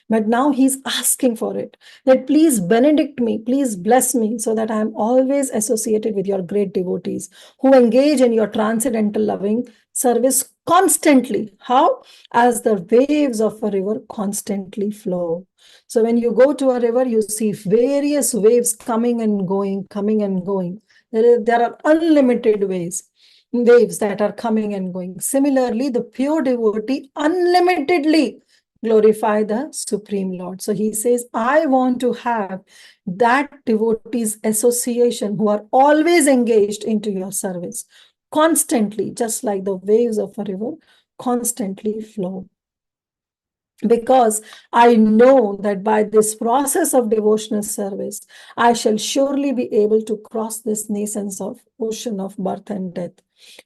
But now he's asking for it, that please benedict me, please bless me so that I am always associated with your great devotees who engage in your transcendental loving service constantly. How? As the waves of a river constantly flow. So when you go to a river, you see various waves coming and going, coming and going. There are unlimited waves that are coming and going. Similarly, the pure devotee unlimitedly glorify the Supreme Lord. So he says, I want to have that devotees association who are always engaged into your service, constantly, just like the waves of a river constantly flow. Because I know that by this process of devotional service, I shall surely be able to cross this nascence of ocean of birth and death,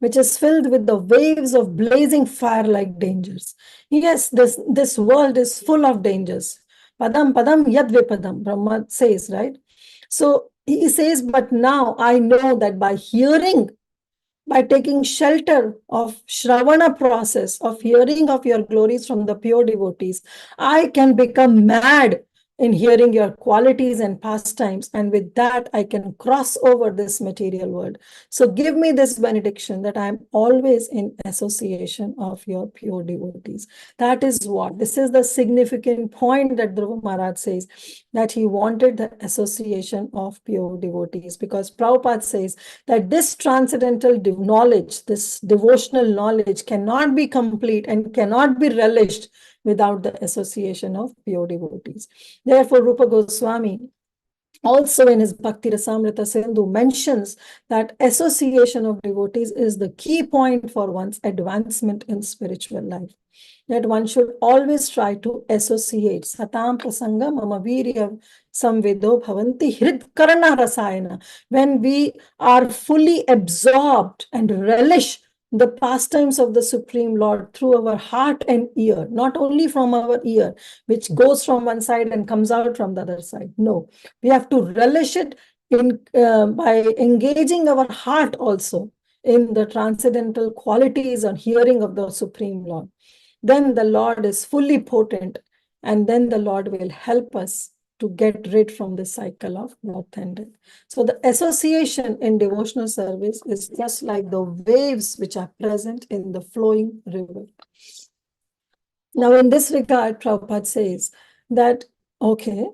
which is filled with the waves of blazing fire-like dangers. Yes, this world is full of dangers. Padam padam yad vipadam, Brahma says, right? So he says, but now I know that by hearing, by taking shelter of Shravana process, of hearing of your glories from the pure devotees, I can become mad in hearing your qualities and pastimes. And with that, I can cross over this material world. So give me this benediction that I am always in association of your pure devotees. That is what, this is the significant point that Dhruva Maharaj says, that he wanted the association of pure devotees, because Prabhupada says that this transcendental knowledge, this devotional knowledge cannot be complete and cannot be relished without the association of pure devotees. Therefore, Rupa Goswami also in his Bhakti Rasamrita Sindhu mentions that association of devotees is the key point for one's advancement in spiritual life. That one should always try to associate. Satam prasanga mama virya samvedo bhavanti hrid karana rasayana. When we are fully absorbed and relish the pastimes of the Supreme Lord through our heart and ear, not only from our ear, which goes from one side and comes out from the other side. No, we have to relish it by engaging our heart also in the transcendental qualities and hearing of the Supreme Lord. Then the Lord is fully potent, and then the Lord will help us to get rid from the cycle of birth and death. So the association in devotional service is just like the waves which are present in the flowing river. Now, in this regard, Prabhupada says that, okay,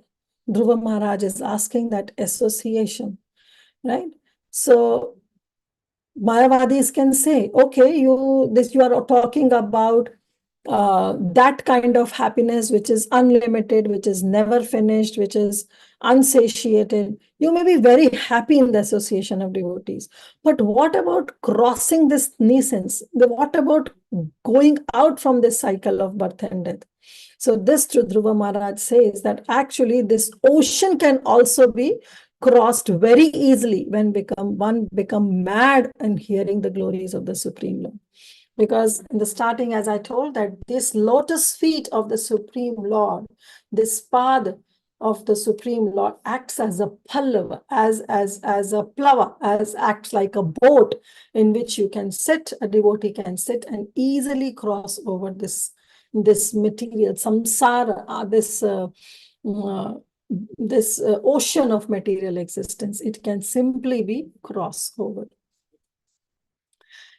Dhruva Maharaj is asking that association, right? So Mayavadis can say, okay, you are talking about that kind of happiness which is unlimited, which is never finished, which is unsatiated. You may be very happy in the association of devotees, but what about crossing this nescence? What about going out from this cycle of birth and death? So this Dhruva Maharaj says that actually this ocean can also be crossed very easily when one become mad in hearing the glories of the Supreme Lord. Because in the starting, as I told, that this lotus feet of the Supreme Lord, this path of the Supreme Lord acts as a pallava, as a plava, acts like a boat in which you can sit, a devotee can sit and easily cross over this material, samsara, this ocean of material existence. It can simply be crossed over.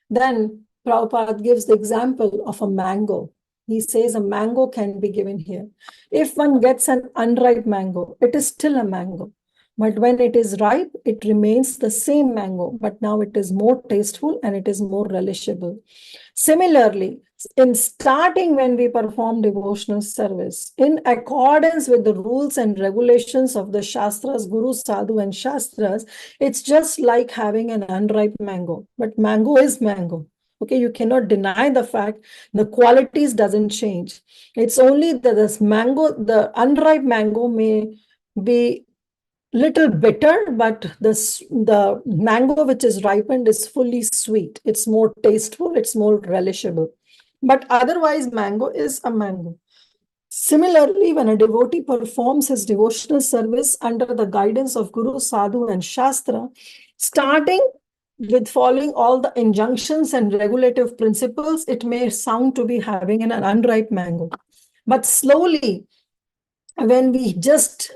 Then Prabhupada gives the example of a mango. He says a mango can be given here. If one gets an unripe mango, it is still a mango. But when it is ripe, it remains the same mango, but now it is more tasteful and it is more relishable. Similarly, in starting when we perform devotional service, in accordance with the rules and regulations of the Shastras, Guru, Sadhu and Shastras, it's just like having an unripe mango. But mango is mango. Okay, you cannot deny the fact the qualities doesn't change. It's only that this mango, the unripe mango may be little bitter, but the mango which is ripened is fully sweet. It's more tasteful, it's more relishable. But otherwise, mango is a mango. Similarly, when a devotee performs his devotional service under the guidance of Guru, Sadhu, and Shastra, starting with following all the injunctions and regulative principles, it may sound to be having an unripe mango. But slowly, when we just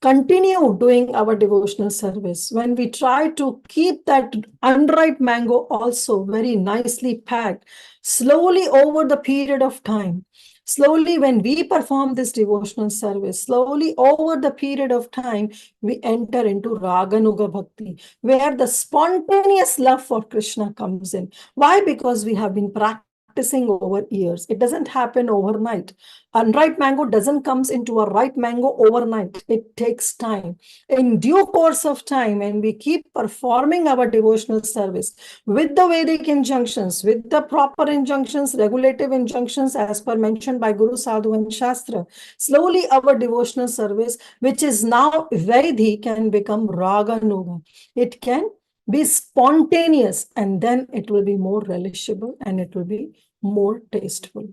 continue doing our devotional service, when we try to keep that unripe mango also very nicely packed, slowly over the period of time, slowly when we perform this devotional service, slowly over the period of time, we enter into Raganuga Bhakti, where the spontaneous love for Krishna comes in. Why? Because we have been practicing over years. It doesn't happen overnight. Unripe mango doesn't come into a ripe mango overnight. It takes time. In due course of time, when we keep performing our devotional service with the Vedic injunctions, with the proper injunctions, regulative injunctions as per mentioned by Guru, Sadhu and Shastra, slowly our devotional service, which is now Vaidhi, can become Raganuga. It can be spontaneous, and then it will be more relishable and it will be more tasteful.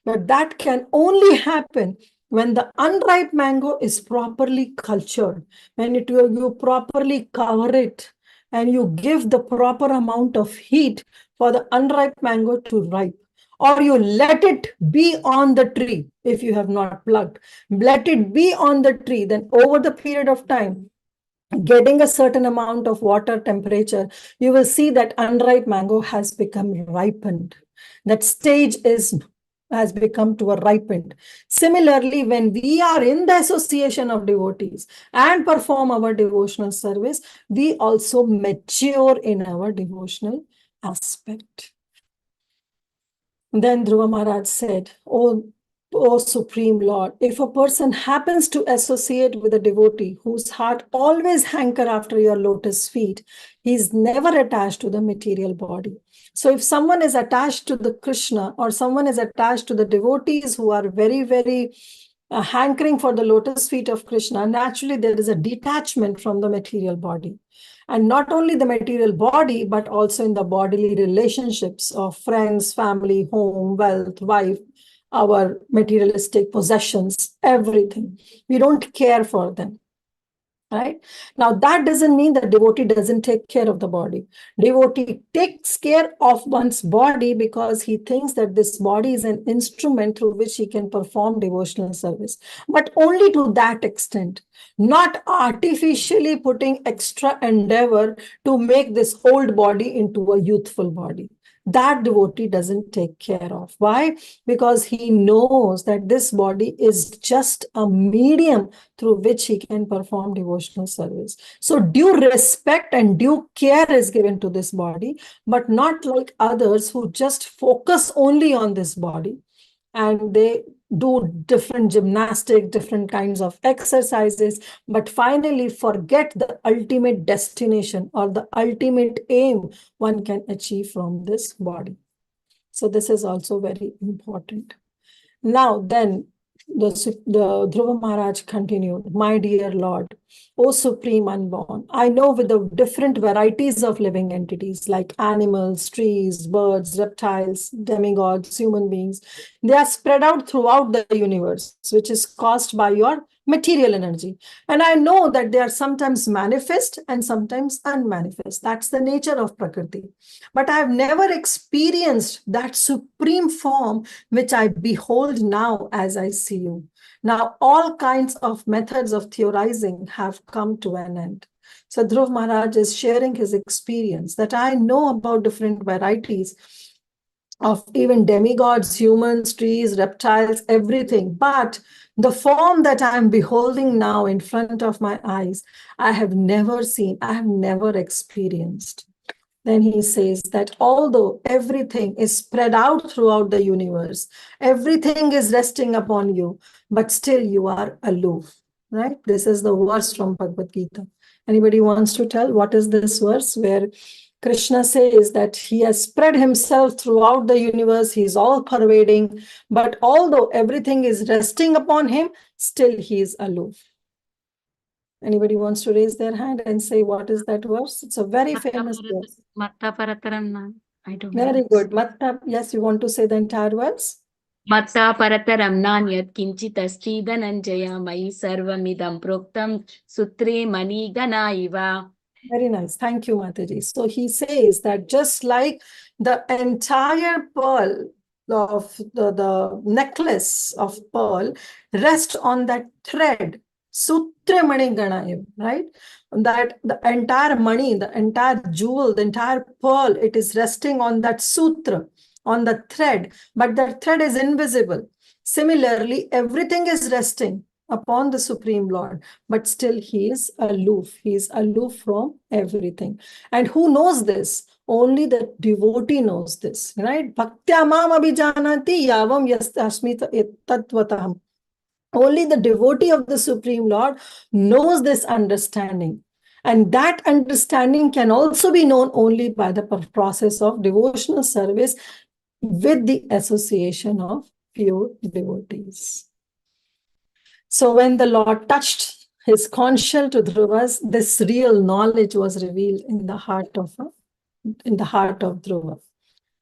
But that can only happen when the unripe mango is properly cultured, when you properly cover it and you give the proper amount of heat for the unripe mango to ripe, or you let it be on the tree if you have not plucked. Let it be on the tree, then over the period of time, getting a certain amount of water temperature, you will see that unripe mango has become ripened. That stage has become to a ripened. Similarly, when we are in the association of devotees and perform our devotional service, we also mature in our devotional aspect. Then Dhruva Maharaj said, oh O Supreme Lord, if a person happens to associate with a devotee whose heart always hanker after your lotus feet, he is never attached to the material body. So if someone is attached to the Krishna, or someone is attached to the devotees who are very, very hankering for the lotus feet of Krishna, naturally there is a detachment from the material body. And not only the material body, but also in the bodily relationships of friends, family, home, wealth, wife, our materialistic possessions, everything. We don't care for them. Right? Now, that doesn't mean that devotee doesn't take care of the body. Devotee takes care of one's body because he thinks that this body is an instrument through which he can perform devotional service, but only to that extent, not artificially putting extra endeavor to make this old body into a youthful body. That devotee doesn't take care of. Why? Because he knows that this body is just a medium through which he can perform devotional service. So due respect and due care is given to this body, but not like others who just focus only on this body and they do different gymnastics, different kinds of exercises, but finally forget the ultimate destination or the ultimate aim one can achieve from this body. So this is also very important. Now then, the Dhruva Maharaj continued, my dear Lord, O Supreme Unborn, I know with the different varieties of living entities like animals, trees, birds, reptiles, demigods, human beings, they are spread out throughout the universe, which is caused by your material energy. And I know that they are sometimes manifest and sometimes unmanifest. That's the nature of Prakriti. But I have never experienced that supreme form which I behold now as I see you. Now, all kinds of methods of theorizing have come to an end. So Dhruv Maharaj is sharing his experience that I know about different varieties of even demigods, humans, trees, reptiles, everything. But the form that I am beholding now in front of my eyes, I have never seen, I have never experienced. Then he says that although everything is spread out throughout the universe, everything is resting upon you, but still you are aloof, right? This is the verse from Bhagavad Gita. Anybody wants to tell what is this verse where Krishna says that he has spread himself throughout the universe, he's all pervading, but although everything is resting upon him, still he is aloof. Anybody wants to raise their hand and say, what is that verse? It's a very famous verse. Matta Parataram. I don't know. Very good. Matta, yes, you want to say the entire verse? Matta Parataram Nanyat Kinchit Asti Dhananjaya Mai Sarvamidam Proktam Sutre Mani Ganaiva. Very nice. Thank you, Mataji. So he says that just like the entire pearl of the necklace of pearl rests on that thread, Sutra Mani Ganaiva, right? That the entire money, the entire jewel, the entire pearl, it is resting on that sutra, on the thread, but that thread is invisible. Similarly, everything is resting upon the Supreme Lord, but still he is aloof. He is aloof from everything. And who knows this? Only the devotee knows this, right? Bhaktyamam abhijanati yavam yastasmita tatvatam. Only the devotee of the Supreme Lord knows this understanding. And that understanding can also be known only by the process of devotional service with the association of pure devotees. So when the Lord touched his conch shell to Dhruva's, this real knowledge was revealed in the heart of Dhruva.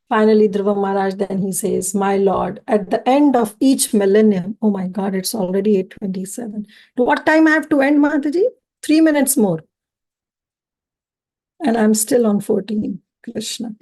Finally, Dhruva Maharaj, then he says, my Lord, at the end of each millennium, oh my God, it's already 8:27. To what time I have to end, Mataji? 3 minutes more. And I'm still on 14, Krishna.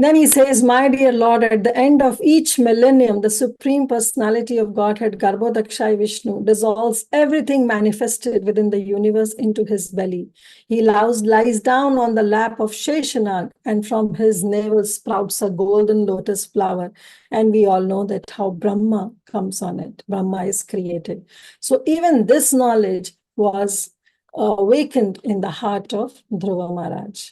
Then he says, my dear Lord, at the end of each millennium, the Supreme Personality of Godhead, Garbhodakshai Vishnu, dissolves everything manifested within the universe into his belly. He lies down on the lap of Sheshanag, and from his navel sprouts a golden lotus flower. And we all know that how Brahma comes on it. Brahma is created. So even this knowledge was awakened in the heart of Dhruva Maharaj.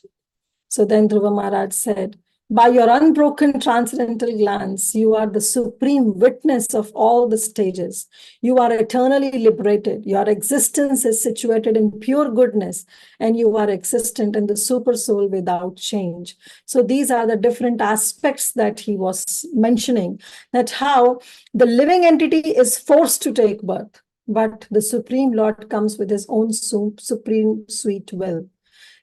So then Dhruva Maharaj said, By your unbroken transcendental glance, you are the supreme witness of all the stages. You are eternally liberated. Your existence is situated in pure goodness, and you are existent in the super soul without change. So these are the different aspects that he was mentioning, that how the living entity is forced to take birth, but the Supreme Lord comes with his own supreme sweet will.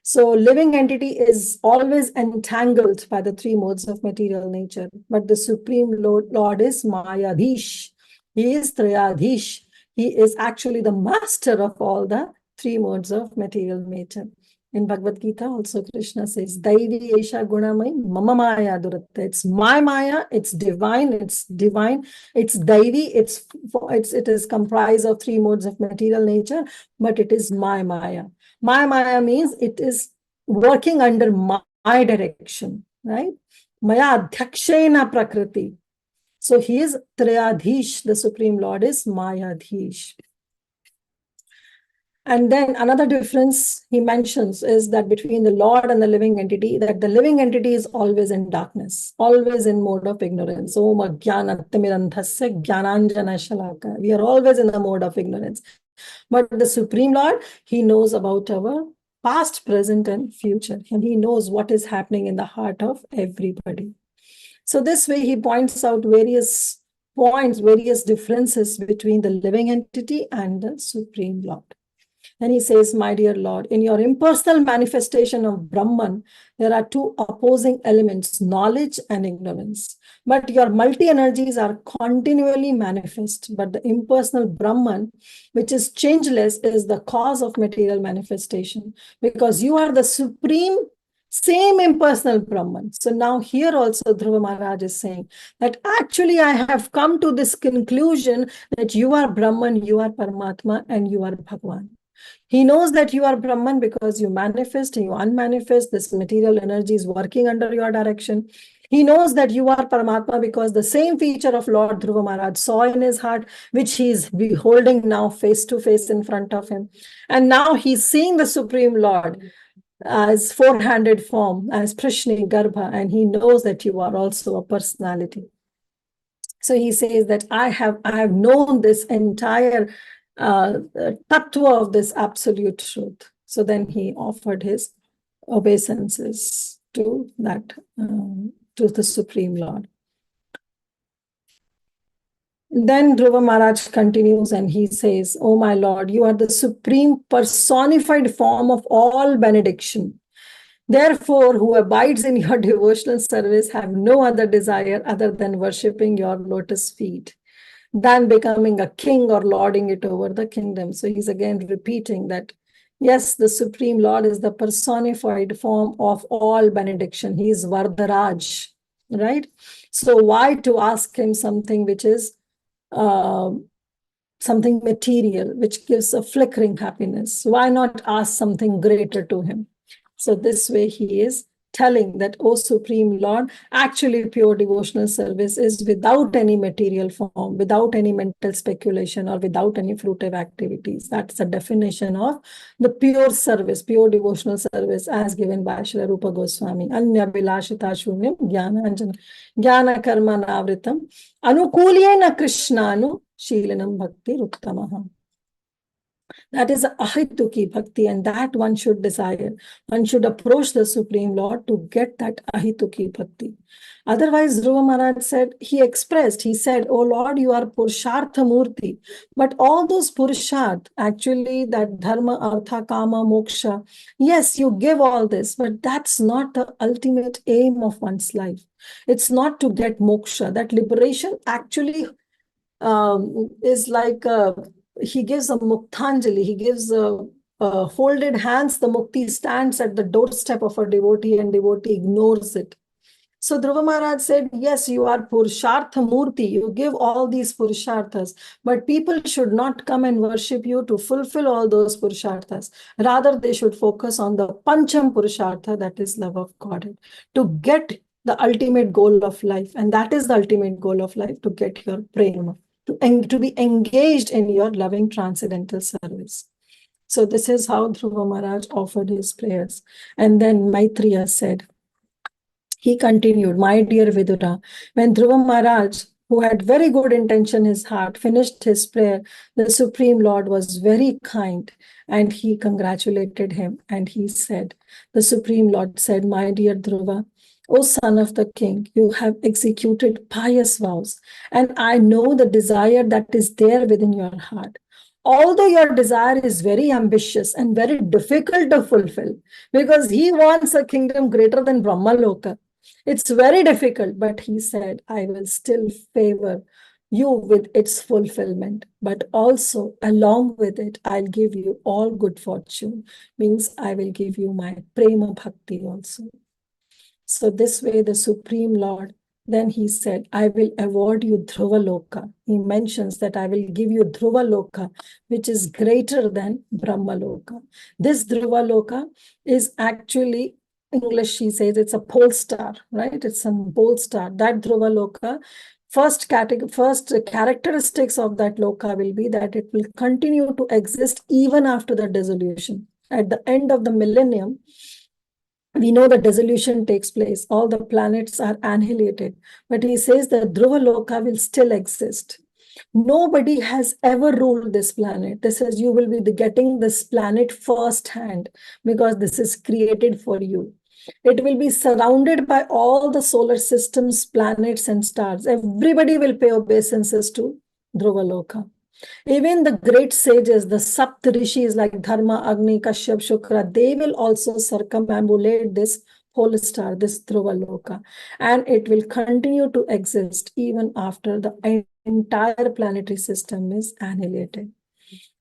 So living entity is always entangled by the three modes of material nature, but the Supreme Lord is Mayadhish. He is Trayadhish. He is actually the master of all the three modes of material nature. In Bhagavad Gita, also Krishna says, Daivi Esha Gunamai Mama Maya Duratta. It's my Maya, it's divine, it's Daivi, it is comprised of three modes of material nature, but it is my Maya. My Maya means it is working under my direction, right? Maya Adhyakshena Prakriti. So he is Trayadhish, the Supreme Lord is Mayadhish. And then another difference he mentions is that between the Lord and the living entity, that the living entity is always in darkness, always in mode of ignorance. Om Ajnanatimidandhasya Jnananjana Shalaka. We are always in the mode of ignorance. But the Supreme Lord, he knows about our past, present, and future. And he knows what is happening in the heart of everybody. So this way he points out various points, various differences between the living entity and the Supreme Lord. And he says, my dear Lord, in your impersonal manifestation of Brahman, there are two opposing elements, knowledge and ignorance. But your multi-energies are continually manifest. But the impersonal Brahman, which is changeless, is the cause of material manifestation. Because you are the supreme, same impersonal Brahman. So now here also Dhruva Maharaj is saying that actually I have come to this conclusion that you are Brahman, you are Paramatma, and you are Bhagwan. He knows that you are Brahman because you manifest, you unmanifest, this material energy is working under your direction. He knows that you are Paramatma because the same feature of Lord Dhruva Maharaj saw in his heart, which he is beholding now face to face in front of him. And now he's seeing the Supreme Lord as four-handed form, as Prishni Garbha, and he knows that you are also a personality. So he says that I have known this entire tattva of this absolute truth. So then he offered his obeisances to that, to the Supreme Lord. Then Dhruva Maharaj continues and he says, oh my Lord, you are the supreme personified form of all benediction. Therefore, who abides in your devotional service have no other desire other than worshipping your lotus feet, than becoming a king or lording it over the kingdom. So he's again repeating that, yes, the Supreme Lord is the personified form of all benediction. He is Vardharaj, right? So why to ask him something which is something material, which gives a flickering happiness? Why not ask something greater to him? So this way he is telling that, O Supreme Lord, actually pure devotional service is without any material form, without any mental speculation, or without any fruitive activities. That's the definition of the pure service, pure devotional service as given by Srila Rupa Goswami. Anya Bilashita Shunyam Jnana Karma Navritam Anukulyena Krishnanu Shilanam Bhakti Ruttamaha. That is ahituki bhakti, and that one should desire. One should approach the Supreme Lord to get that ahituki bhakti. Otherwise, Dhruva Maharaj said, he said, oh Lord, you are Purushartha Murti. But all those Purusharth, actually that Dharma, Artha, Kama, Moksha, yes, you give all this, but that's not the ultimate aim of one's life. It's not to get moksha. That liberation actually is like he gives a muktanjali, he gives folded hands, the mukti stands at the doorstep of a devotee and devotee ignores it. So Dhruva Maharaj said, yes, you are Purushartha Murti, you give all these Purusharthas, but people should not come and worship you to fulfill all those Purusharthas. Rather, they should focus on the Pancham Purushartha, that is love of God, to get the ultimate goal of life. And that is the ultimate goal of life, to get your prema, to be engaged in your loving transcendental service. So this is how Dhruva Maharaj offered his prayers. And then Maitreya said, He continued, my dear Vidura, when Dhruva Maharaj, who had very good intention in his heart, finished his prayer, the Supreme Lord was very kind and he congratulated him. And he said, the Supreme Lord said, my dear Dhruva, O son of the king, you have executed pious vows, and I know the desire that is there within your heart. Although your desire is very ambitious and very difficult to fulfill, because he wants a kingdom greater than Brahmaloka. It's very difficult, but he said, I will still favor you with its fulfillment, but also along with it, I'll give you all good fortune, means I will give you my prema bhakti also. So this way, the Supreme Lord, then he said, I will award you Dhruva Loka. He mentions that I will give you Dhruva Loka, which is greater than Brahma Loka. This Dhruva Loka is actually, English, she says, it's a pole star, right? It's a pole star. That Dhruva Loka, first characteristics of that Loka will be that it will continue to exist even after the dissolution. At the end of the millennium, we know the dissolution takes place. All the planets are annihilated. But he says that Dhruva Loka will still exist. Nobody has ever ruled this planet. This is, you will be getting this planet firsthand because this is created for you. It will be surrounded by all the solar systems, planets, and stars. Everybody will pay obeisances to Dhruva Loka. Even the great sages, the Sapt Rishis like Dharma, Agni, Kashyap, Shukra, they will also circumambulate this pole star, this Dhruva Loka. And it will continue to exist even after the entire planetary system is annihilated.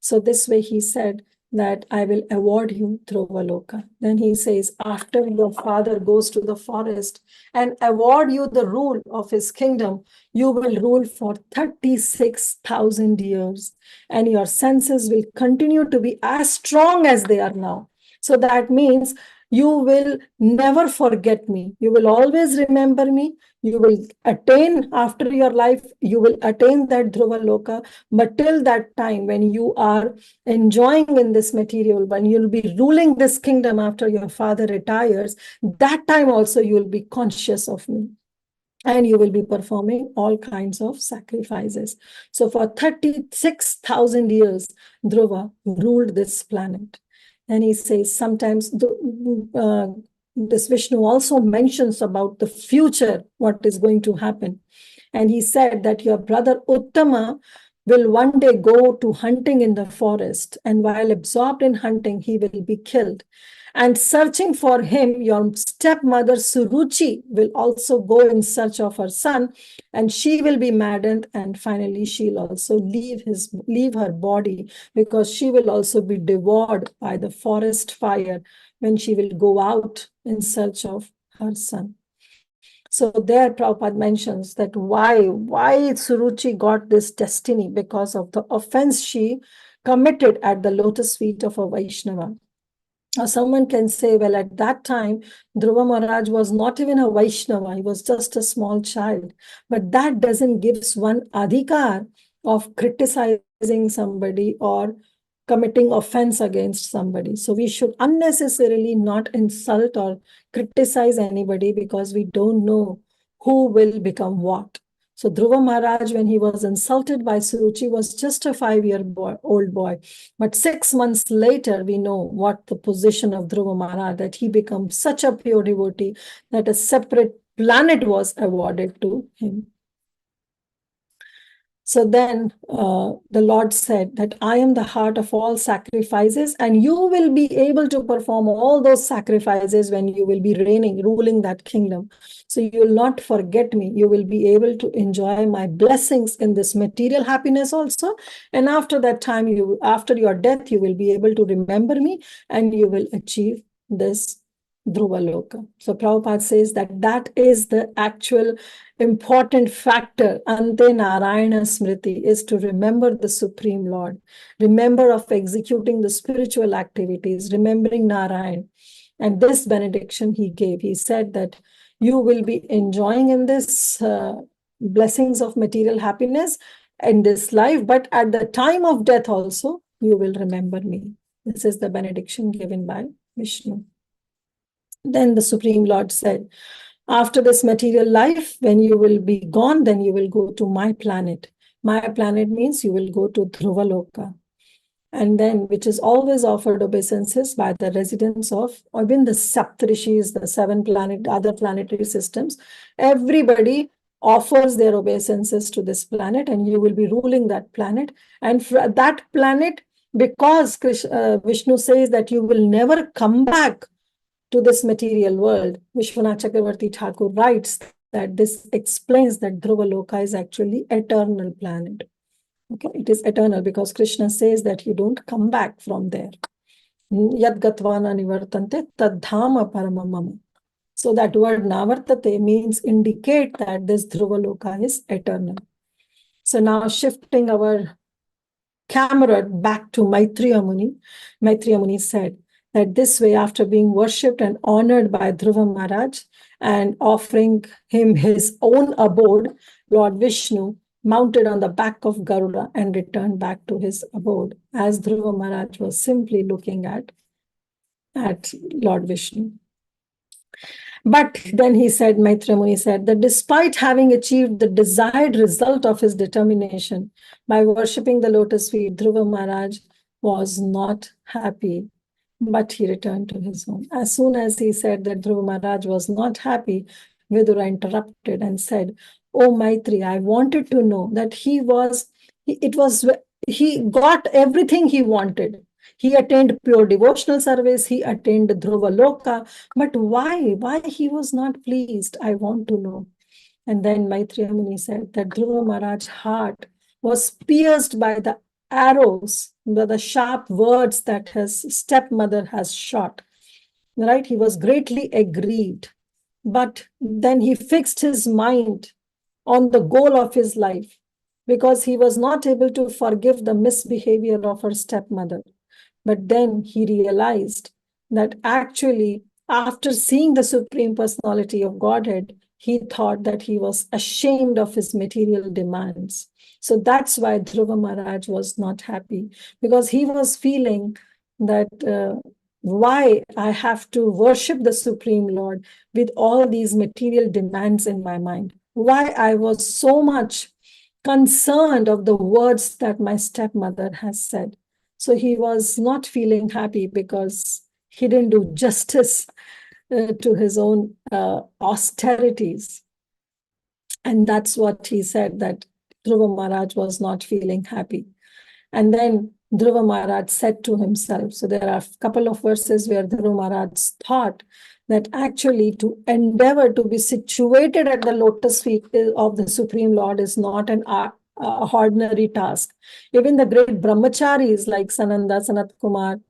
So this way he said that I will award you Dhruva Loka. Then he says, after your father goes to the forest and award you the rule of his kingdom, you will rule for 36,000 years, and your senses will continue to be as strong as they are now. So that means you will never forget me. You will always remember me. You will attain after your life, you will attain that Dhruva Loka. But till that time, when you are enjoying in this material, when you'll be ruling this kingdom after your father retires, that time also you will be conscious of me. And you will be performing all kinds of sacrifices. So for 36,000 years, Dhruva ruled this planet. And he says sometimes this Vishnu also mentions about the future, what is going to happen. And he said that your brother Uttama will one day go to hunting in the forest, and while absorbed in hunting, he will be killed. And searching for him, your stepmother Suruchi will also go in search of her son, and she will be maddened, and finally she'll also leave her body, because she will also be devoured by the forest fire when she will go out in search of her son. So there Prabhupada mentions that why Suruchi got this destiny, because of the offense she committed at the lotus feet of a Vaishnava. Or someone can say, well, at that time, Dhruva Maharaj was not even a Vaishnava, he was just a small child. But that doesn't give one adhikar of criticizing somebody or committing offense against somebody. So we should unnecessarily not insult or criticize anybody, because we don't know who will become what. So Dhruva Maharaj, when he was insulted by Suruchi, was just a 5-year-old boy. But 6 months later, we know what the position of Dhruva Maharaj, that he becomes such a pure devotee that a separate planet was awarded to him. So then the Lord said that I am the heart of all sacrifices, and you will be able to perform all those sacrifices when you will be ruling that kingdom. So you will not forget me. You will be able to enjoy my blessings in this material happiness also. And after that time, after your death, you will be able to remember me, and you will achieve this Dhruva Loka. So Prabhupada says that is the actual important factor, Ante Narayana Smriti, is to remember the Supreme Lord, remember of executing the spiritual activities, remembering Narayan. And this benediction he gave, he said that you will be enjoying in this blessings of material happiness in this life, but at the time of death also, you will remember me. This is the benediction given by Vishnu. Then the Supreme Lord said, After this material life, when you will be gone, then you will go to my planet. My planet means you will go to Dhruvaloka. And then, which is always offered obeisances by the residents of, or even the Saptarishis, the other planetary systems. Everybody offers their obeisances to this planet, and you will be ruling that planet. And for that planet, because Vishnu says that you will never come back to this material world, Vishwanath Chakravarti Thakur writes that this explains that Dhruvaloka is actually eternal planet. Okay, it is eternal because Krishna says that you don't come back from there. Yad gatvana nivartante tadhama paramamam. So that word navartate means indicate that this Dhruvaloka is eternal. So now shifting our camera back to Maitreya Muni. Maitreya Muni said that this way, after being worshipped and honored by Dhruva Maharaj and offering him his own abode, Lord Vishnu mounted on the back of Garuda and returned back to his abode, as Dhruva Maharaj was simply looking at Lord Vishnu. But then he said, Maitreya Muni said, that despite having achieved the desired result of his determination by worshipping the lotus feet, Dhruva Maharaj was not happy, but he returned to his home. As soon as he said that Dhruva Maharaj was not happy, Vidura interrupted and said, "Oh Maitreya, I wanted to know that he got everything he wanted. He attained pure devotional service, he attained Dhruva Loka, but why he was not pleased? I want to know." And then Maitreya Muni said that Dhruva Maharaj's heart was pierced by the arrows, the sharp words that his stepmother has shot. Right? He was greatly aggrieved. But then he fixed his mind on the goal of his life because he was not able to forgive the misbehavior of her stepmother. But then he realized that actually, after seeing the Supreme Personality of Godhead, he thought that he was ashamed of his material demands. So that's why Dhruva Maharaj was not happy, because he was feeling that why I have to worship the Supreme Lord with all these material demands in my mind? Why I was so much concerned of the words that my stepmother has said. So he was not feeling happy because he didn't do justice to his own austerities. And that's what he said, that Dhruva Maharaj was not feeling happy. And then Dhruva Maharaj said to himself, so there are a couple of verses where Dhruva Maharaj thought that actually to endeavor to be situated at the lotus feet of the Supreme Lord is not an ordinary task. Even the great brahmacharis like Sananda, Sanat Kumar,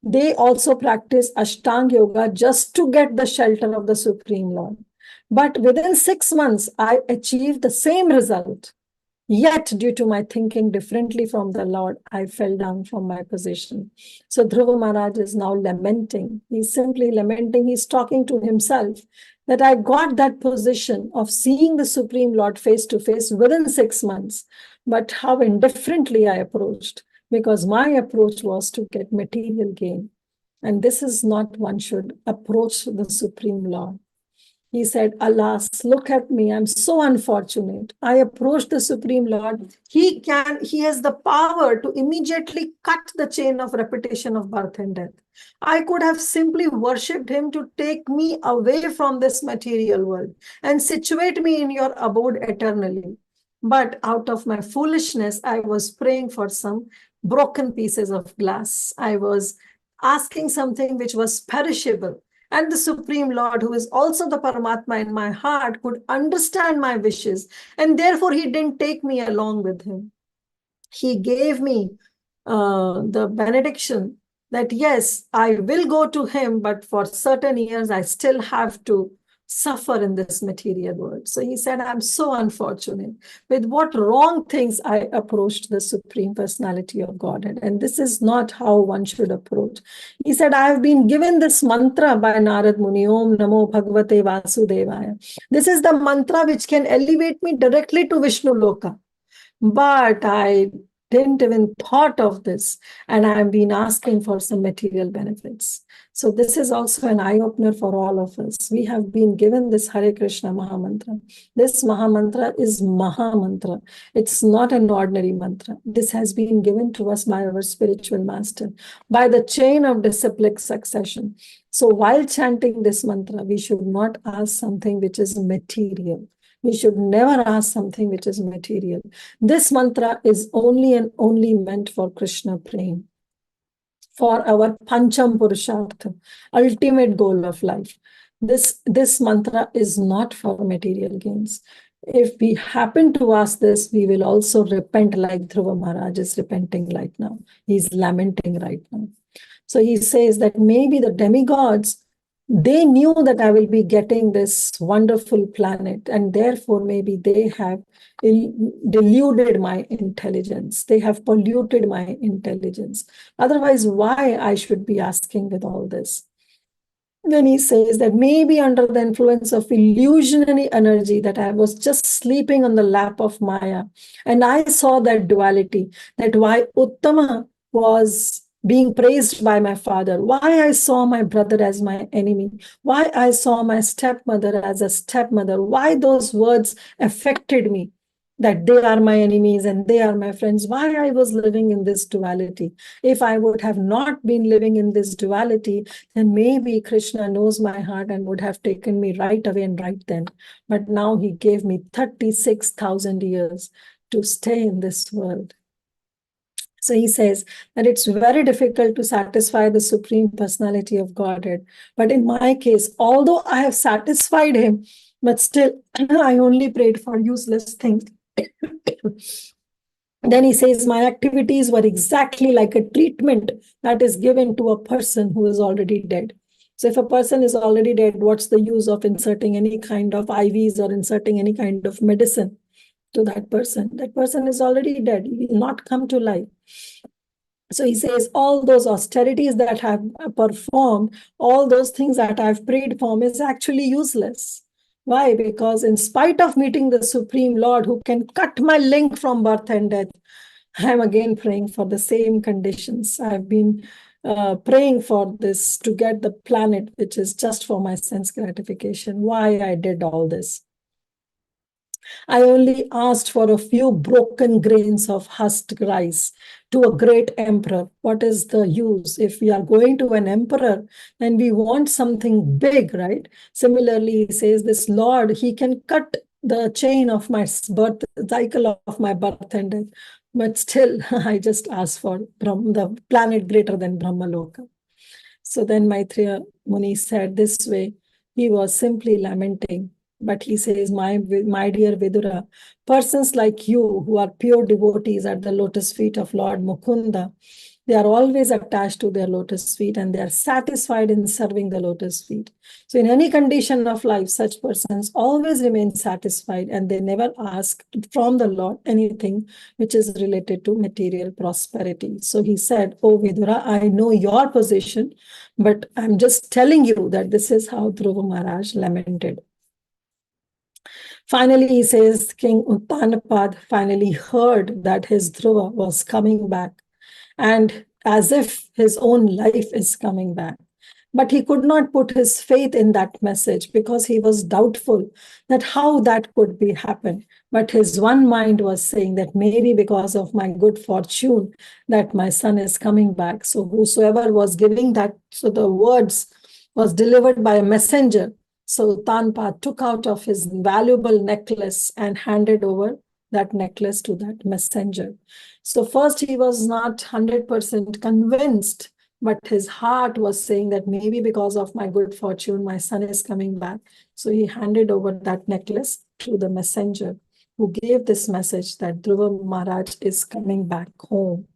they also practice Ashtanga Yoga just to get the shelter of the Supreme Lord. But within 6 months, I achieved the same result. Yet, due to my thinking differently from the Lord, I fell down from my position. So Dhruva Maharaj is now lamenting. He's simply lamenting. He's talking to himself that I got that position of seeing the Supreme Lord face to face within 6 months. But how indifferently I approached, because my approach was to get material gain. And this is not one should approach the Supreme Lord. He said, alas, look at me. I'm so unfortunate. I approached the Supreme Lord. He has the power to immediately cut the chain of repetition of birth and death. I could have simply worshipped him to take me away from this material world and situate me in your abode eternally. But out of my foolishness, I was praying for some broken pieces of glass. I was asking something which was perishable. And the Supreme Lord, who is also the Paramatma in my heart, could understand my wishes. And therefore, he didn't take me along with him. He gave me the benediction that, yes, I will go to him, but for certain years, I still have to suffer in this material world. So he said, I'm so unfortunate. With what wrong things I approached the Supreme Personality of Godhead. And this is not how one should approach. He said, I have been given this mantra by Narad Muni, Om Namo Bhagavate Vasudevaya. This is the mantra which can elevate me directly to Vishnu Loka. But I didn't even thought of this, and I've been asking for some material benefits. So this is also an eye-opener for all of us. We have been given this Hare Krishna Mahamantra. This Mahamantra is Mahamantra. It's not an ordinary mantra. This has been given to us by our spiritual master, by the chain of disciplic succession. So while chanting this mantra, we should not ask something which is material. We should never ask something which is material. This mantra is only and only meant for Krishna prema, for our Pancham Purushartha, ultimate goal of life. This mantra is not for material gains. If we happen to ask this, we will also repent like Dhruva Maharaj is repenting right now. He's lamenting right now. So he says that maybe the demigods, they knew that I will be getting this wonderful planet, and therefore maybe they have deluded my intelligence. They have polluted my intelligence. Otherwise, why I should be asking with all this? Then he says that maybe under the influence of illusionary energy, that I was just sleeping on the lap of Maya, and I saw that duality, that why Uttama was being praised by my father, why I saw my brother as my enemy, why I saw my stepmother as a stepmother, why those words affected me, that they are my enemies and they are my friends, why I was living in this duality. If I would have not been living in this duality, then maybe Krishna knows my heart and would have taken me right away and right then. But now he gave me 36,000 years to stay in this world. So he says that it's very difficult to satisfy the Supreme Personality of Godhead. But in my case, although I have satisfied him, but still I only prayed for useless things. Then he says, my activities were exactly like a treatment that is given to a person who is already dead. So if a person is already dead, what's the use of inserting any kind of IVs or inserting any kind of medicine to that person? That person is already dead. He will not come to life. So he says, all those austerities that I have performed, all those things that I've prayed for is actually useless. Why? Because in spite of meeting the Supreme Lord who can cut my link from birth and death, I'm again praying for the same conditions. I've been praying for this to get the planet, which is just for my sense gratification. Why I did all this? I only asked for a few broken grains of husked rice to a great emperor. What is the use? If we are going to an emperor, then we want something big, right? Similarly, he says, this Lord, he can cut the chain of my birth, cycle of my birth and death. But still, I just asked for the planet greater than Brahmaloka. So then Maitreya Muni said this way, he was simply lamenting. But he says, my dear Vidura, persons like you who are pure devotees at the lotus feet of Lord Mukunda, they are always attached to their lotus feet and they are satisfied in serving the lotus feet. So in any condition of life, such persons always remain satisfied and they never ask from the Lord anything which is related to material prosperity. So he said, oh Vidura, I know your position, but I'm just telling you that this is how Dhruva Maharaj lamented. Finally, he says, King Uttanapad finally heard that his Dhruva was coming back, and as if his own life is coming back. But he could not put his faith in that message because he was doubtful that how that could be happen. But his one mind was saying that maybe because of my good fortune that my son is coming back. So whosoever was giving that, so the words was delivered by a messenger. So Tanpa took out of his valuable necklace and handed over that necklace to that messenger. So first he was not 100% convinced, but his heart was saying that maybe because of my good fortune, my son is coming back. So he handed over that necklace to the messenger who gave this message that Dhruva Maharaj is coming back home.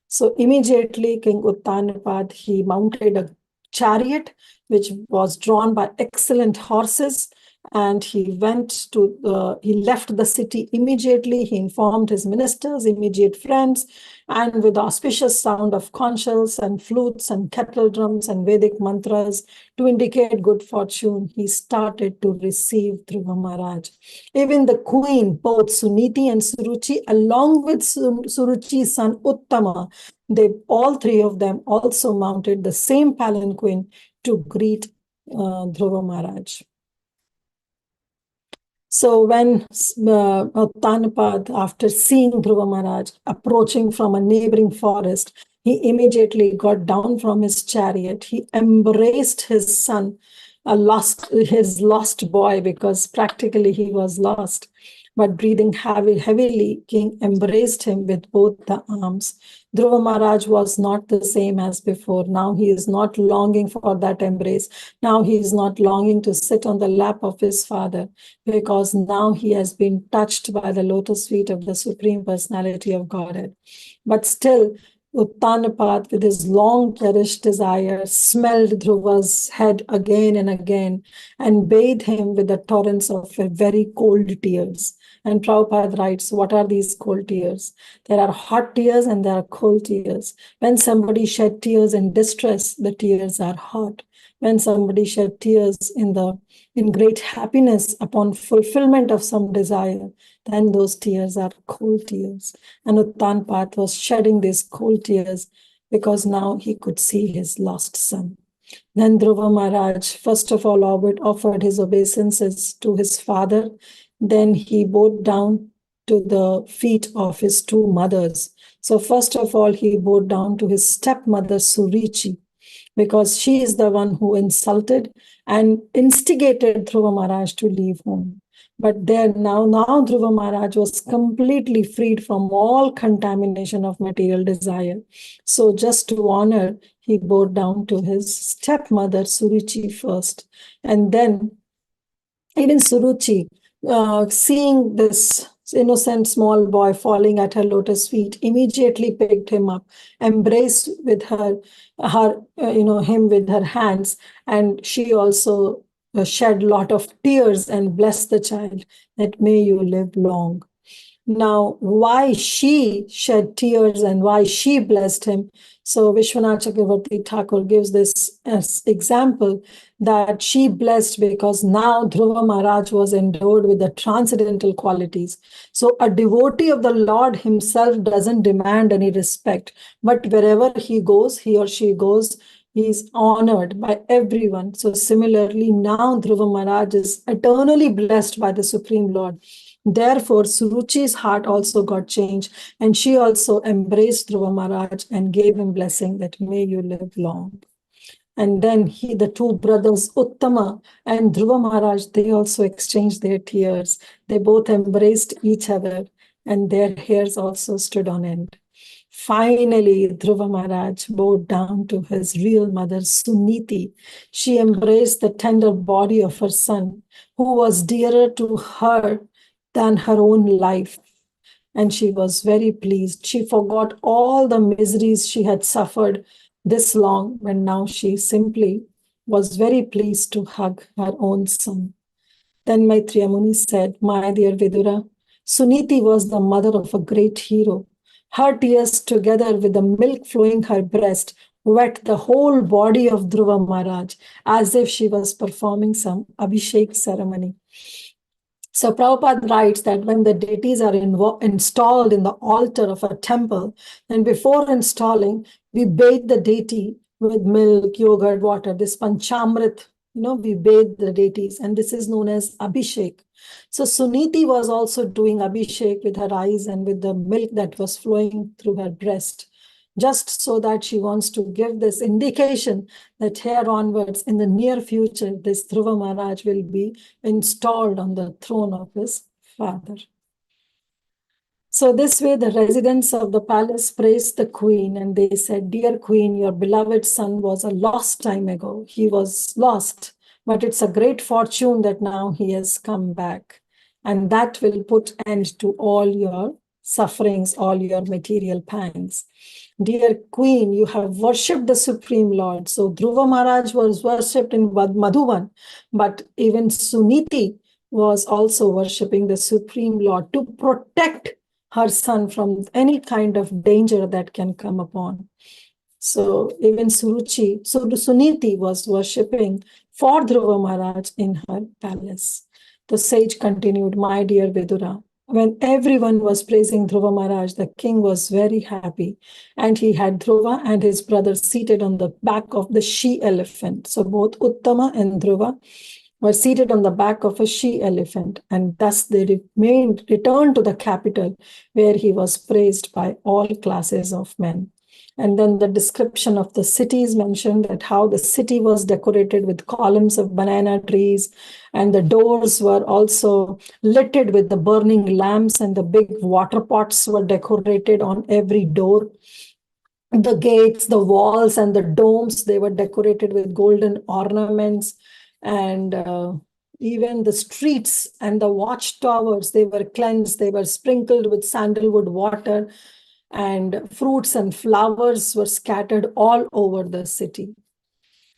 So immediately King Uttanapad, he mounted a chariot which was drawn by excellent horses, and he left the city immediately. He informed his ministers, immediate friends, and with auspicious sound of conch shells and flutes and kettle drums and Vedic mantras to indicate good fortune, he started to receive Dhruva Maharaj. Even the queen, both Suniti and Suruchi, along with Suruchi's son Uttama, all three of them also mounted the same palanquin to greet Dhruva Maharaj. So when Uttanapad, after seeing Dhruva Maharaj approaching from a neighboring forest, he immediately got down from his chariot. He embraced his son, his lost boy, because practically he was lost. But breathing heavily, King embraced him with both the arms. Dhruva Maharaj was not the same as before. Now he is not longing for that embrace. Now he is not longing to sit on the lap of his father, because now he has been touched by the lotus feet of the Supreme Personality of Godhead. But still, Uttanapat, with his long cherished desire, smelled Dhruva's head again and again and bathed him with the torrents of very cold tears. And Prabhupada writes, what are these cold tears? There are hot tears and there are cold tears. When somebody shed tears in distress, the tears are hot. When somebody shed tears in great happiness upon fulfillment of some desire, then those tears are cold tears. And Uttanapad was shedding these cold tears because now he could see his lost son. Then Dhruva Maharaj, first of all, offered his obeisances to his father. Then he bowed down to the feet of his two mothers. So first of all, he bowed down to his stepmother, Surichi, because she is the one who insulted and instigated Dhruva Maharaj to leave home. But now Dhruva Maharaj was completely freed from all contamination of material desire. So just to honor, he bowed down to his stepmother, Suruchi, first. And then even Suruchi, seeing this innocent small boy falling at her lotus feet, immediately picked him up, embraced with him with her hands, and she also shed a lot of tears and blessed the child that may you live long. Now, why she shed tears and why she blessed him? So Vishwanath Chakravarti Thakur gives this as example that she blessed because now Dhruva Maharaj was endowed with the transcendental qualities. So a devotee of the Lord himself doesn't demand any respect, but wherever he or she goes, he is honored by everyone. So similarly, now Dhruva Maharaj is eternally blessed by the Supreme Lord. Therefore, Suruchi's heart also got changed, and she also embraced Dhruva Maharaj and gave him blessing that may you live long. And then the two brothers, Uttama and Dhruva Maharaj, they also exchanged their tears. They both embraced each other, and their hairs also stood on end. Finally, Dhruva Maharaj bowed down to his real mother, Suniti. She embraced the tender body of her son, who was dearer to her than her own life. And she was very pleased. She forgot all the miseries she had suffered this long, when now she simply was very pleased to hug her own son. Then Maitreya Muni said, my dear Vidura, Suniti was the mother of a great hero. Her tears, together with the milk flowing her breast, wet the whole body of Dhruva Maharaj, as if she was performing some Abhishek ceremony. So Prabhupada writes that when the deities are installed in the altar of a temple, then before installing, we bathe the deity with milk, yogurt, water, this panchamrit, we bathe the deities, and this is known as Abhishek. So Suniti was also doing Abhishek with her eyes and with the milk that was flowing through her breast, just so that she wants to give this indication that here onwards, in the near future, this Dhruva Maharaj will be installed on the throne of his father. So this way, the residents of the palace praised the queen, and they said, dear queen, your beloved son was a lost time ago. He was lost, but it's a great fortune that now he has come back. And that will put end to all your sufferings, all your material pangs. Dear Queen, you have worshipped the Supreme Lord. So Dhruva Maharaj was worshipped in Madhuban, but even Suniti was also worshipping the Supreme Lord to protect her son from any kind of danger that can come upon. So even Suniti was worshipping for Dhruva Maharaj in her palace. The sage continued, my dear Vidura, when everyone was praising Dhruva Maharaj, the king was very happy, and he had Dhruva and his brother seated on the back of the she-elephant. So both Uttama and Dhruva were seated on the back of a she-elephant, and thus they returned to the capital, where he was praised by all classes of men. And then the description of the city is mentioned, that how the city was decorated with columns of banana trees, and the doors were also littered with the burning lamps, and the big water pots were decorated on every door. The gates, the walls, and the domes, they were decorated with golden ornaments, and even the streets and the watchtowers, they were cleansed, they were sprinkled with sandalwood water, and fruits and flowers were scattered all over the city.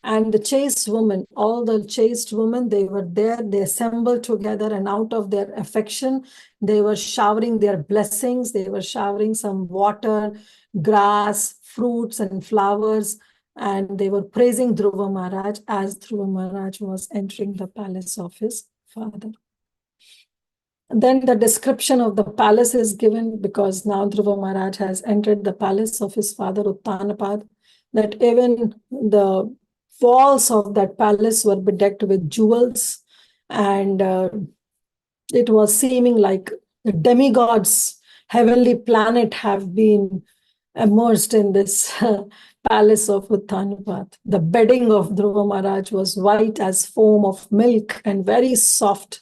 And the chaste women, all the chaste women, they were there, they assembled together, and out of their affection, they were showering their blessings, they were showering some water, grass, fruits, and flowers, and they were praising Dhruva Maharaj as Dhruva Maharaj was entering the palace of his father. Then the description of the palace is given, because now Dhruva Maharaj has entered the palace of his father Uttanapad, that even the walls of that palace were bedecked with jewels, and it was seeming like the demigods, heavenly planet, have been immersed in this palace of Uttanapad. The bedding of Dhruva Maharaj was white as foam of milk and very soft.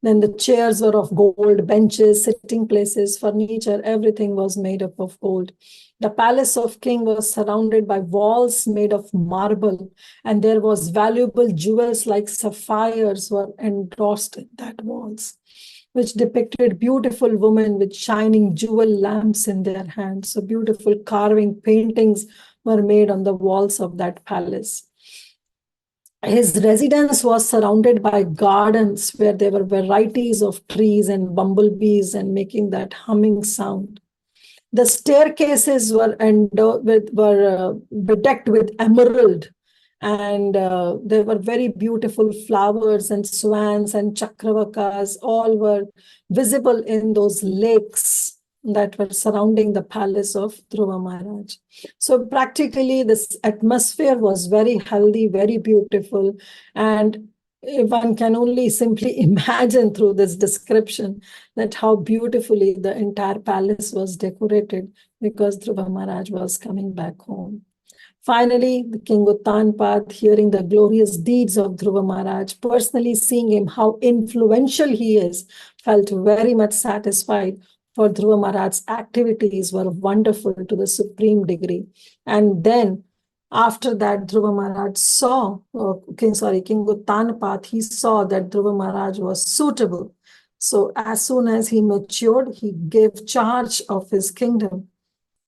Then the chairs were of gold, benches, sitting places, furniture, everything was made up of gold. The palace of king was surrounded by walls made of marble, and there was valuable jewels like sapphires were endorsed in that walls, which depicted beautiful women with shining jewel lamps in their hands. So beautiful carving paintings were made on the walls of that palace. His residence was surrounded by gardens where there were varieties of trees and bumblebees and making that humming sound. The staircases were bedecked with emerald, and there were very beautiful flowers and swans and chakravakas, all were visible in those lakes that were surrounding the palace of Dhruva Maharaj. So practically this atmosphere was very healthy, very beautiful, and one can only simply imagine through this description that how beautifully the entire palace was decorated, because Dhruva Maharaj was coming back home. Finally, the King Uttanapad, hearing the glorious deeds of Dhruva Maharaj, personally seeing him, how influential he is, felt very much satisfied, for Dhruva Maharaj's activities were wonderful to the supreme degree. And then after that, Dhruva Maharaj saw, King Uttanapad, he saw that Dhruva Maharaj was suitable. So as soon as he matured, he gave charge of his kingdom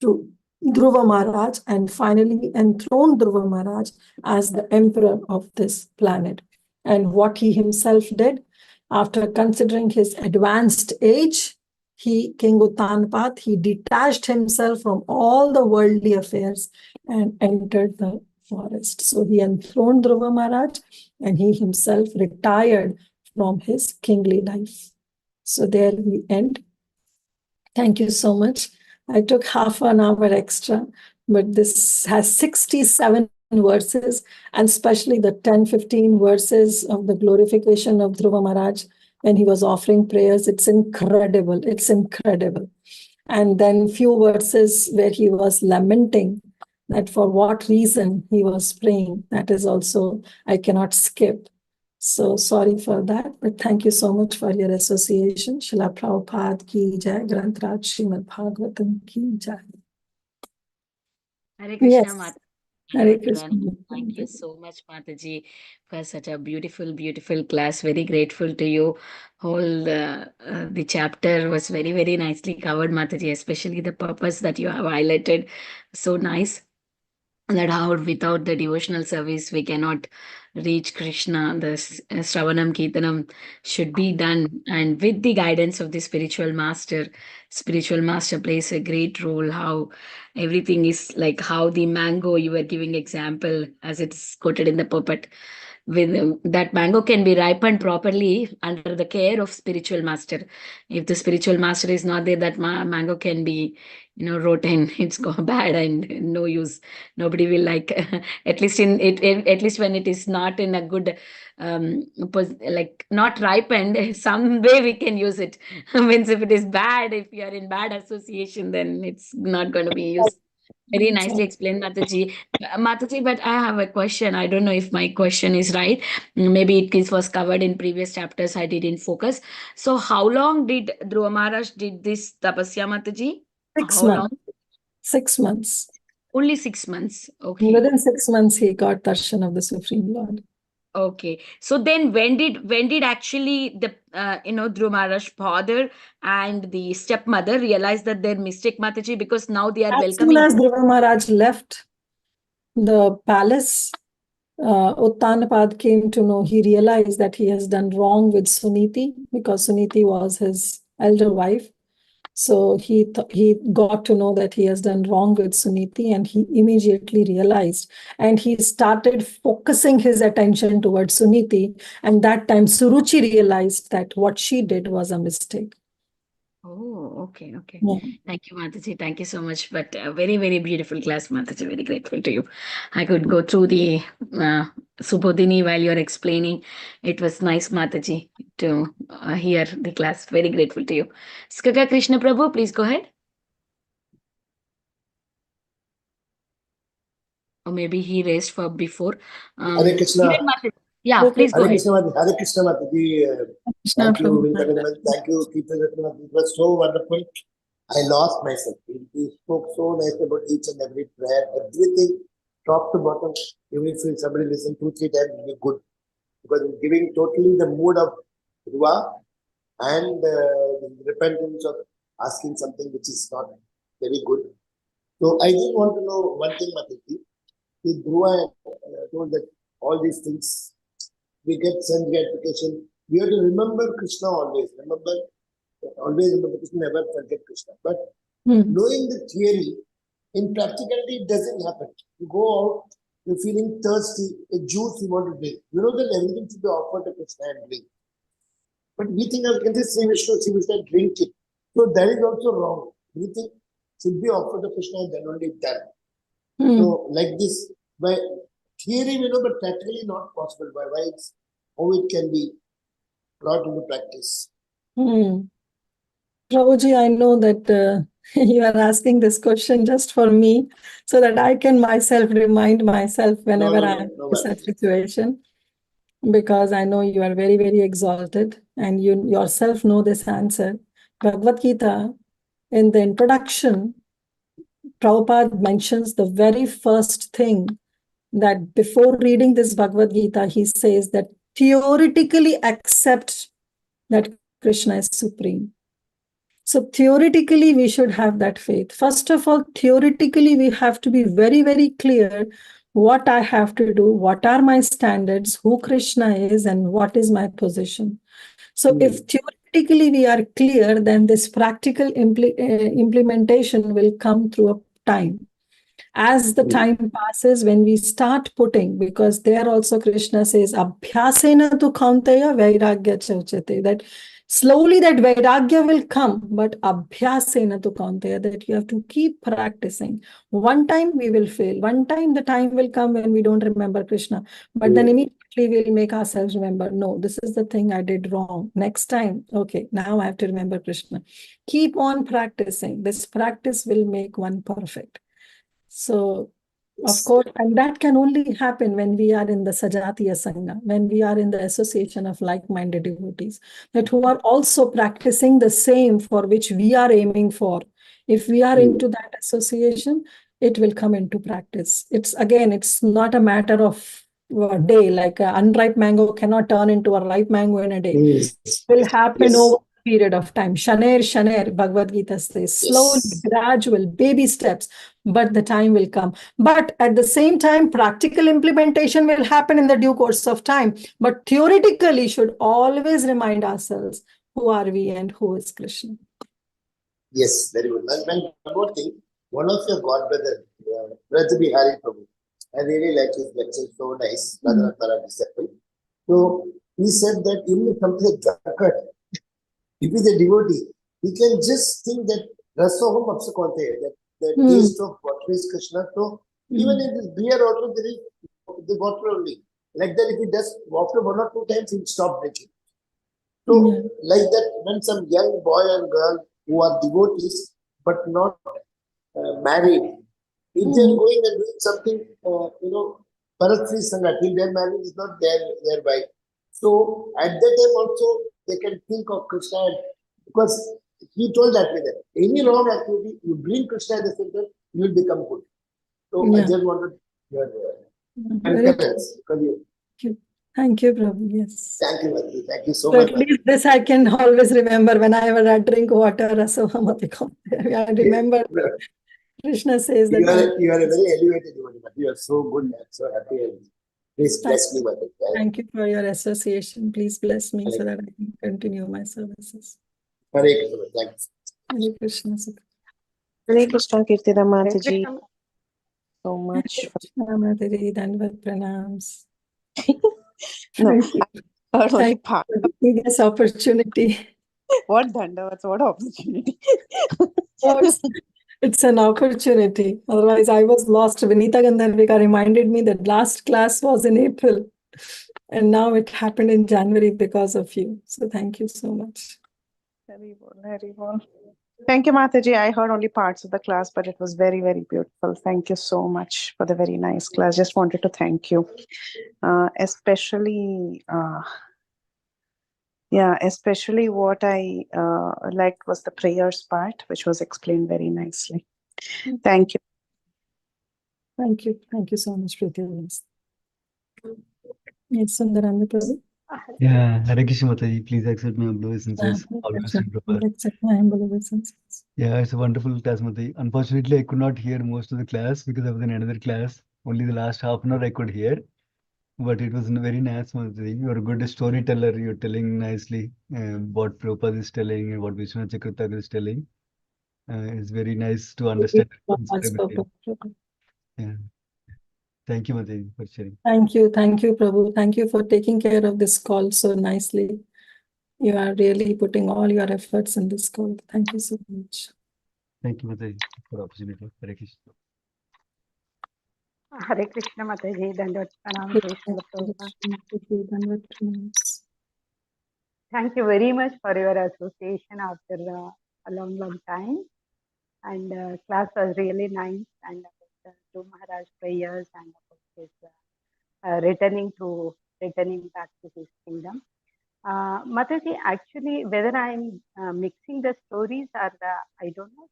to Dhruva Maharaj, and finally enthroned Dhruva Maharaj as the emperor of this planet. And what he himself did, after considering his advanced age, King Uttanapad, he detached himself from all the worldly affairs and entered the forest. So he enthroned Dhruva Maharaj, and he himself retired from his kingly life. So there we end. Thank you so much. I took half an hour extra, but this has 67 verses, and especially the 10-15 verses of the glorification of Dhruva Maharaj when he was offering prayers. It's incredible. It's incredible. And then few verses where he was lamenting that for what reason he was praying. That is also, I cannot skip. So sorry for that, but thank you so much for your association. Srila Prabhupada ki jai, Granth Raj Srimad Bahagvatam ki jai. Hare Krishna, Yes. Mata. Hare 112. Krishna. Thank you so much, Mataji, for such a beautiful, beautiful class. Very grateful to you. Whole the chapter was very, very nicely covered, Mataji, especially the purpose that you have highlighted. So nice. That how without the devotional service we cannot reach Krishna. The Shravanam Kirtanam should be done, and with the guidance of the spiritual master plays a great role. How everything is like how the mango you were giving example as it's quoted in the puppet. With that mango can be ripened properly under the care of spiritual master. If the spiritual master is not there, that mango can be rotten. It's go bad and no use. Nobody will like at least in it at least when it is not in a good like not ripened. Some way we can use it. Means if it is bad, if you are in bad association, then it's not going to be used. Very nicely explained, Mataji. Mataji, but I have a question. I don't know if my question is right. Maybe it was covered in previous chapters. I didn't focus. So, how long did Dhruva Maharaj did this tapasya, Mataji? 6 How long? months. 6 months. Only 6 months. Okay. Within 6 months, he got darshan of the Supreme Lord. Okay. So then when did actually the Dhruva Maharaj father and the stepmother realize that their mistake, Mataji, because now they are As soon welcoming. as Dhruva Maharaj left the palace, Uttanapad came to know, he realized that he has done wrong with Suniti because Suniti was his elder wife. So he got to know that he has done wrong with Suniti, and he immediately realized, and he started focusing his attention towards Suniti. And that time Suruchi realized that what she did was a mistake. Oh, okay. Yeah. Thank you, Mataji. Thank you so much. But very, very beautiful class, Mataji. Very grateful to you. I could go through the Subodhini while you're explaining. It was nice, Mataji, to hear the class. Very grateful to you. Skaka Krishna Prabhu, please go ahead. Or maybe he raised for before. Hare Krishna. Yeah, please go Hare ahead. Krishna, Hare Krishna, Mataji. Thank you, very much. Thank you, Kirtida Sundari. It was so wonderful. I lost myself. He spoke so nice about each and every prayer, everything, top to bottom. Even if somebody listen 2-3 times, it will be good. Because it's giving totally the mood of Dhruva and the repentance of asking something which is not very good. So I just want to know one thing, Mataji. Dhruva told that all these things, we get sense gratification. We have to remember Krishna always. Always remember Krishna, never forget Krishna. But knowing the theory, in practicality, it doesn't happen. You go out, you're feeling thirsty, a juice you want to drink. You know that everything should be offered to Krishna and drink. But we think of Sri Vishnu, drink it. So that is also wrong. Everything should be offered to Krishna and then only done. So like this, by theory we know, but practically not possible. Why it's how it can be brought into practice. Prabhuji, I know that you are asking this question just for me, so that I can myself remind myself whenever I'm in such situation, because I know you are very, very exalted and you yourself know this answer. Bhagavad Gita, in the introduction, Prabhupada mentions the very first thing, that before reading this Bhagavad Gita, he says that theoretically accept that Krishna is supreme. So theoretically, we should have that faith. First of all, theoretically, we have to be very, very clear what I have to do, what are my standards, who Krishna is, and what is my position. So if theoretically we are clear, then this practical implementation will come through a time. As the time passes, when we start putting, because there also Krishna says, Abhyasena tu kaunteya vairagya chauchate, that slowly that vairagya will come, but Abhyasena tu kaunteya, that you have to keep practicing. One time we will fail. One time the time will come when we don't remember Krishna, but then immediately we'll make ourselves remember, no, this is the thing I did wrong. Next time, okay, now I have to remember Krishna. Keep on practicing. This practice will make one perfect. So, of course, and that can only happen when we are in the Sajatiya Sangha, when we are in the association of like-minded devotees, that who are also practicing the same for which we are aiming for. If we are into that association, it will come into practice. It's not a matter of a day, like an unripe mango cannot turn into a ripe mango in a day. Yes. It will happen Yes. over a period of time. Shaner, Bhagavad Gita says, slowly, Yes. gradual, baby steps, but the time will come. But at the same time, practical implementation will happen in the due course of time. But theoretically, should always remind ourselves, who are we and who is Krishna? Yes, very good. And one more thing, one of your godbrother, Brother Bihari Prabhu, I really like his lecture, so nice, Radhanath Maharaj disciple. So he said that even if something is drunkard, if he's a devotee, he can just think that Rasoham Apsakonte, that the taste of water is Krishna. So even in this beer also there is the water only. Like that, if he does after 1 or 2 times, he'll stop drinking. So like that, when some young boy and girl who are devotees but not married, if they are going and doing something, Paratri Sangha, till their marriage is not their wife. So at that time also they can think of Krishna, because he told that way that any wrong activity, you bring Krishna at the center, you will become good. So I just wanted your concurrence. Thank you, Prabhu. Yes. Thank you, Bhakti. Thank you so So much. at least this I can always remember whenever I drink water. I remember Krishna says that. You are a very elevated devotee, but you are so good and so happy. And please bless me, Bhakti. Thank you for your association. Please bless me so that I can continue my services. Hare Krishna. Thanks. Hare Krishna. Hare Krishna, Kirtida Mataji. Krishna. So much. Mataji, Dandavat Pranams. No, Thank you. I heard only Thank part. you for giving this opportunity. What Dandavats? What opportunity? It's an opportunity. Otherwise, I was lost. Vinita Gandharvika reminded me that last class was in April. And now it happened in January because of you. So thank you so much. Very well, very well. Thank you, Mataji. I heard only parts of the class, but it was very, very beautiful. Thank you so much for the very nice class. Just wanted to thank you. Especially what I liked was the prayers part, which was explained very nicely. Thank you. Thank you. Thank you so much, Preeti. Yes, Sundarani Prabhu. Yeah, Hare Krishna Mataji, please accept my obeisances. Always in Prabhupada. Accept my humble obeisances. Yeah, it's a wonderful class, Mataji. Unfortunately, I could not hear most of the class because I was in another class. Only the last half an hour I could hear. But it was very nice, Mataji. You're a good storyteller. You're telling nicely what Prabhupada is telling and what Vishwanath Chakravarti is telling. It's very nice to understand. Yeah. Thank you, Mataji, for sharing. Thank you, Prabhu. Thank you for taking care of this call so nicely. You are really putting all your efforts in this call. Thank you so much. Thank you, Mataji, for the opportunity. Hare Krishna. Hare Krishna, Mataji. Dandavat Pranam. Thank you very much for your association after a long time. And class was really nice. And to Maharaj prayers and his returning back to his kingdom. Mataji, actually, whether I'm mixing the stories or I don't know.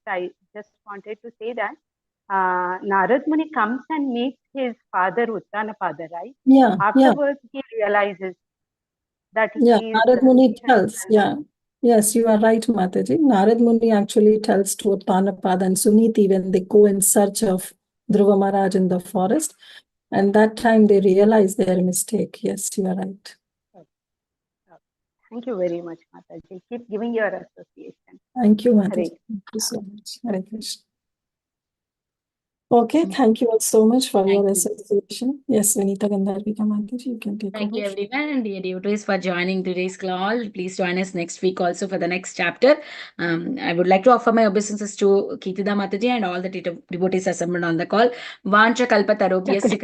I just wanted to say that Narad Muni comes and meets his father Uttanapada, right? Yeah. Afterwards, he realizes that he is. Narad Muni tells. Yeah. Yes, you are right, Mataji. Narad Muni actually tells to Uttanapada and Suniti when they go in search of Dhruva Maharaj in the forest. And that time they realize their mistake. Yes, you are right. Thank you very much, Mataji. Keep giving your association. Thank you, Mataji. Thank you so much. Hare Krishna. Okay, thank you all so much for your association. Yes, Vinita Gandharvika Mataji, you can take Thank over. you, everyone, and dear devotees, for joining today's call. Please join us next week also for the next chapter. I would like to offer my obeisances to Kirtida Mataji and all the devotees assembled on the call. Vancha kalpa tarobhyasya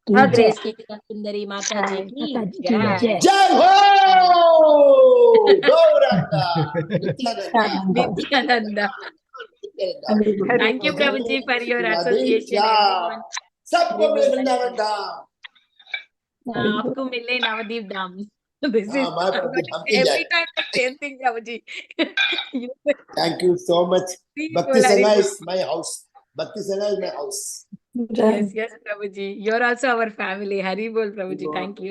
Grace Kirtida Sundari Mataji ki jai. Jai Ho! Gauranga! Nityananda. Thank you, Prabhuji, for your association, everyone. सबको मिले वृंदावन धाम आपको मिले नवदीप धाम. This is my I'm going to Prabhu, say every time the same thing, Prabhuji. You Thank you so much. Hari Bhakti bol, Hari Sangha bol. is my house. Bhakti Sangha is my house. Jai. Yes, Prabhuji. You're also our family. Hari bol, Prabhuji. Thank you.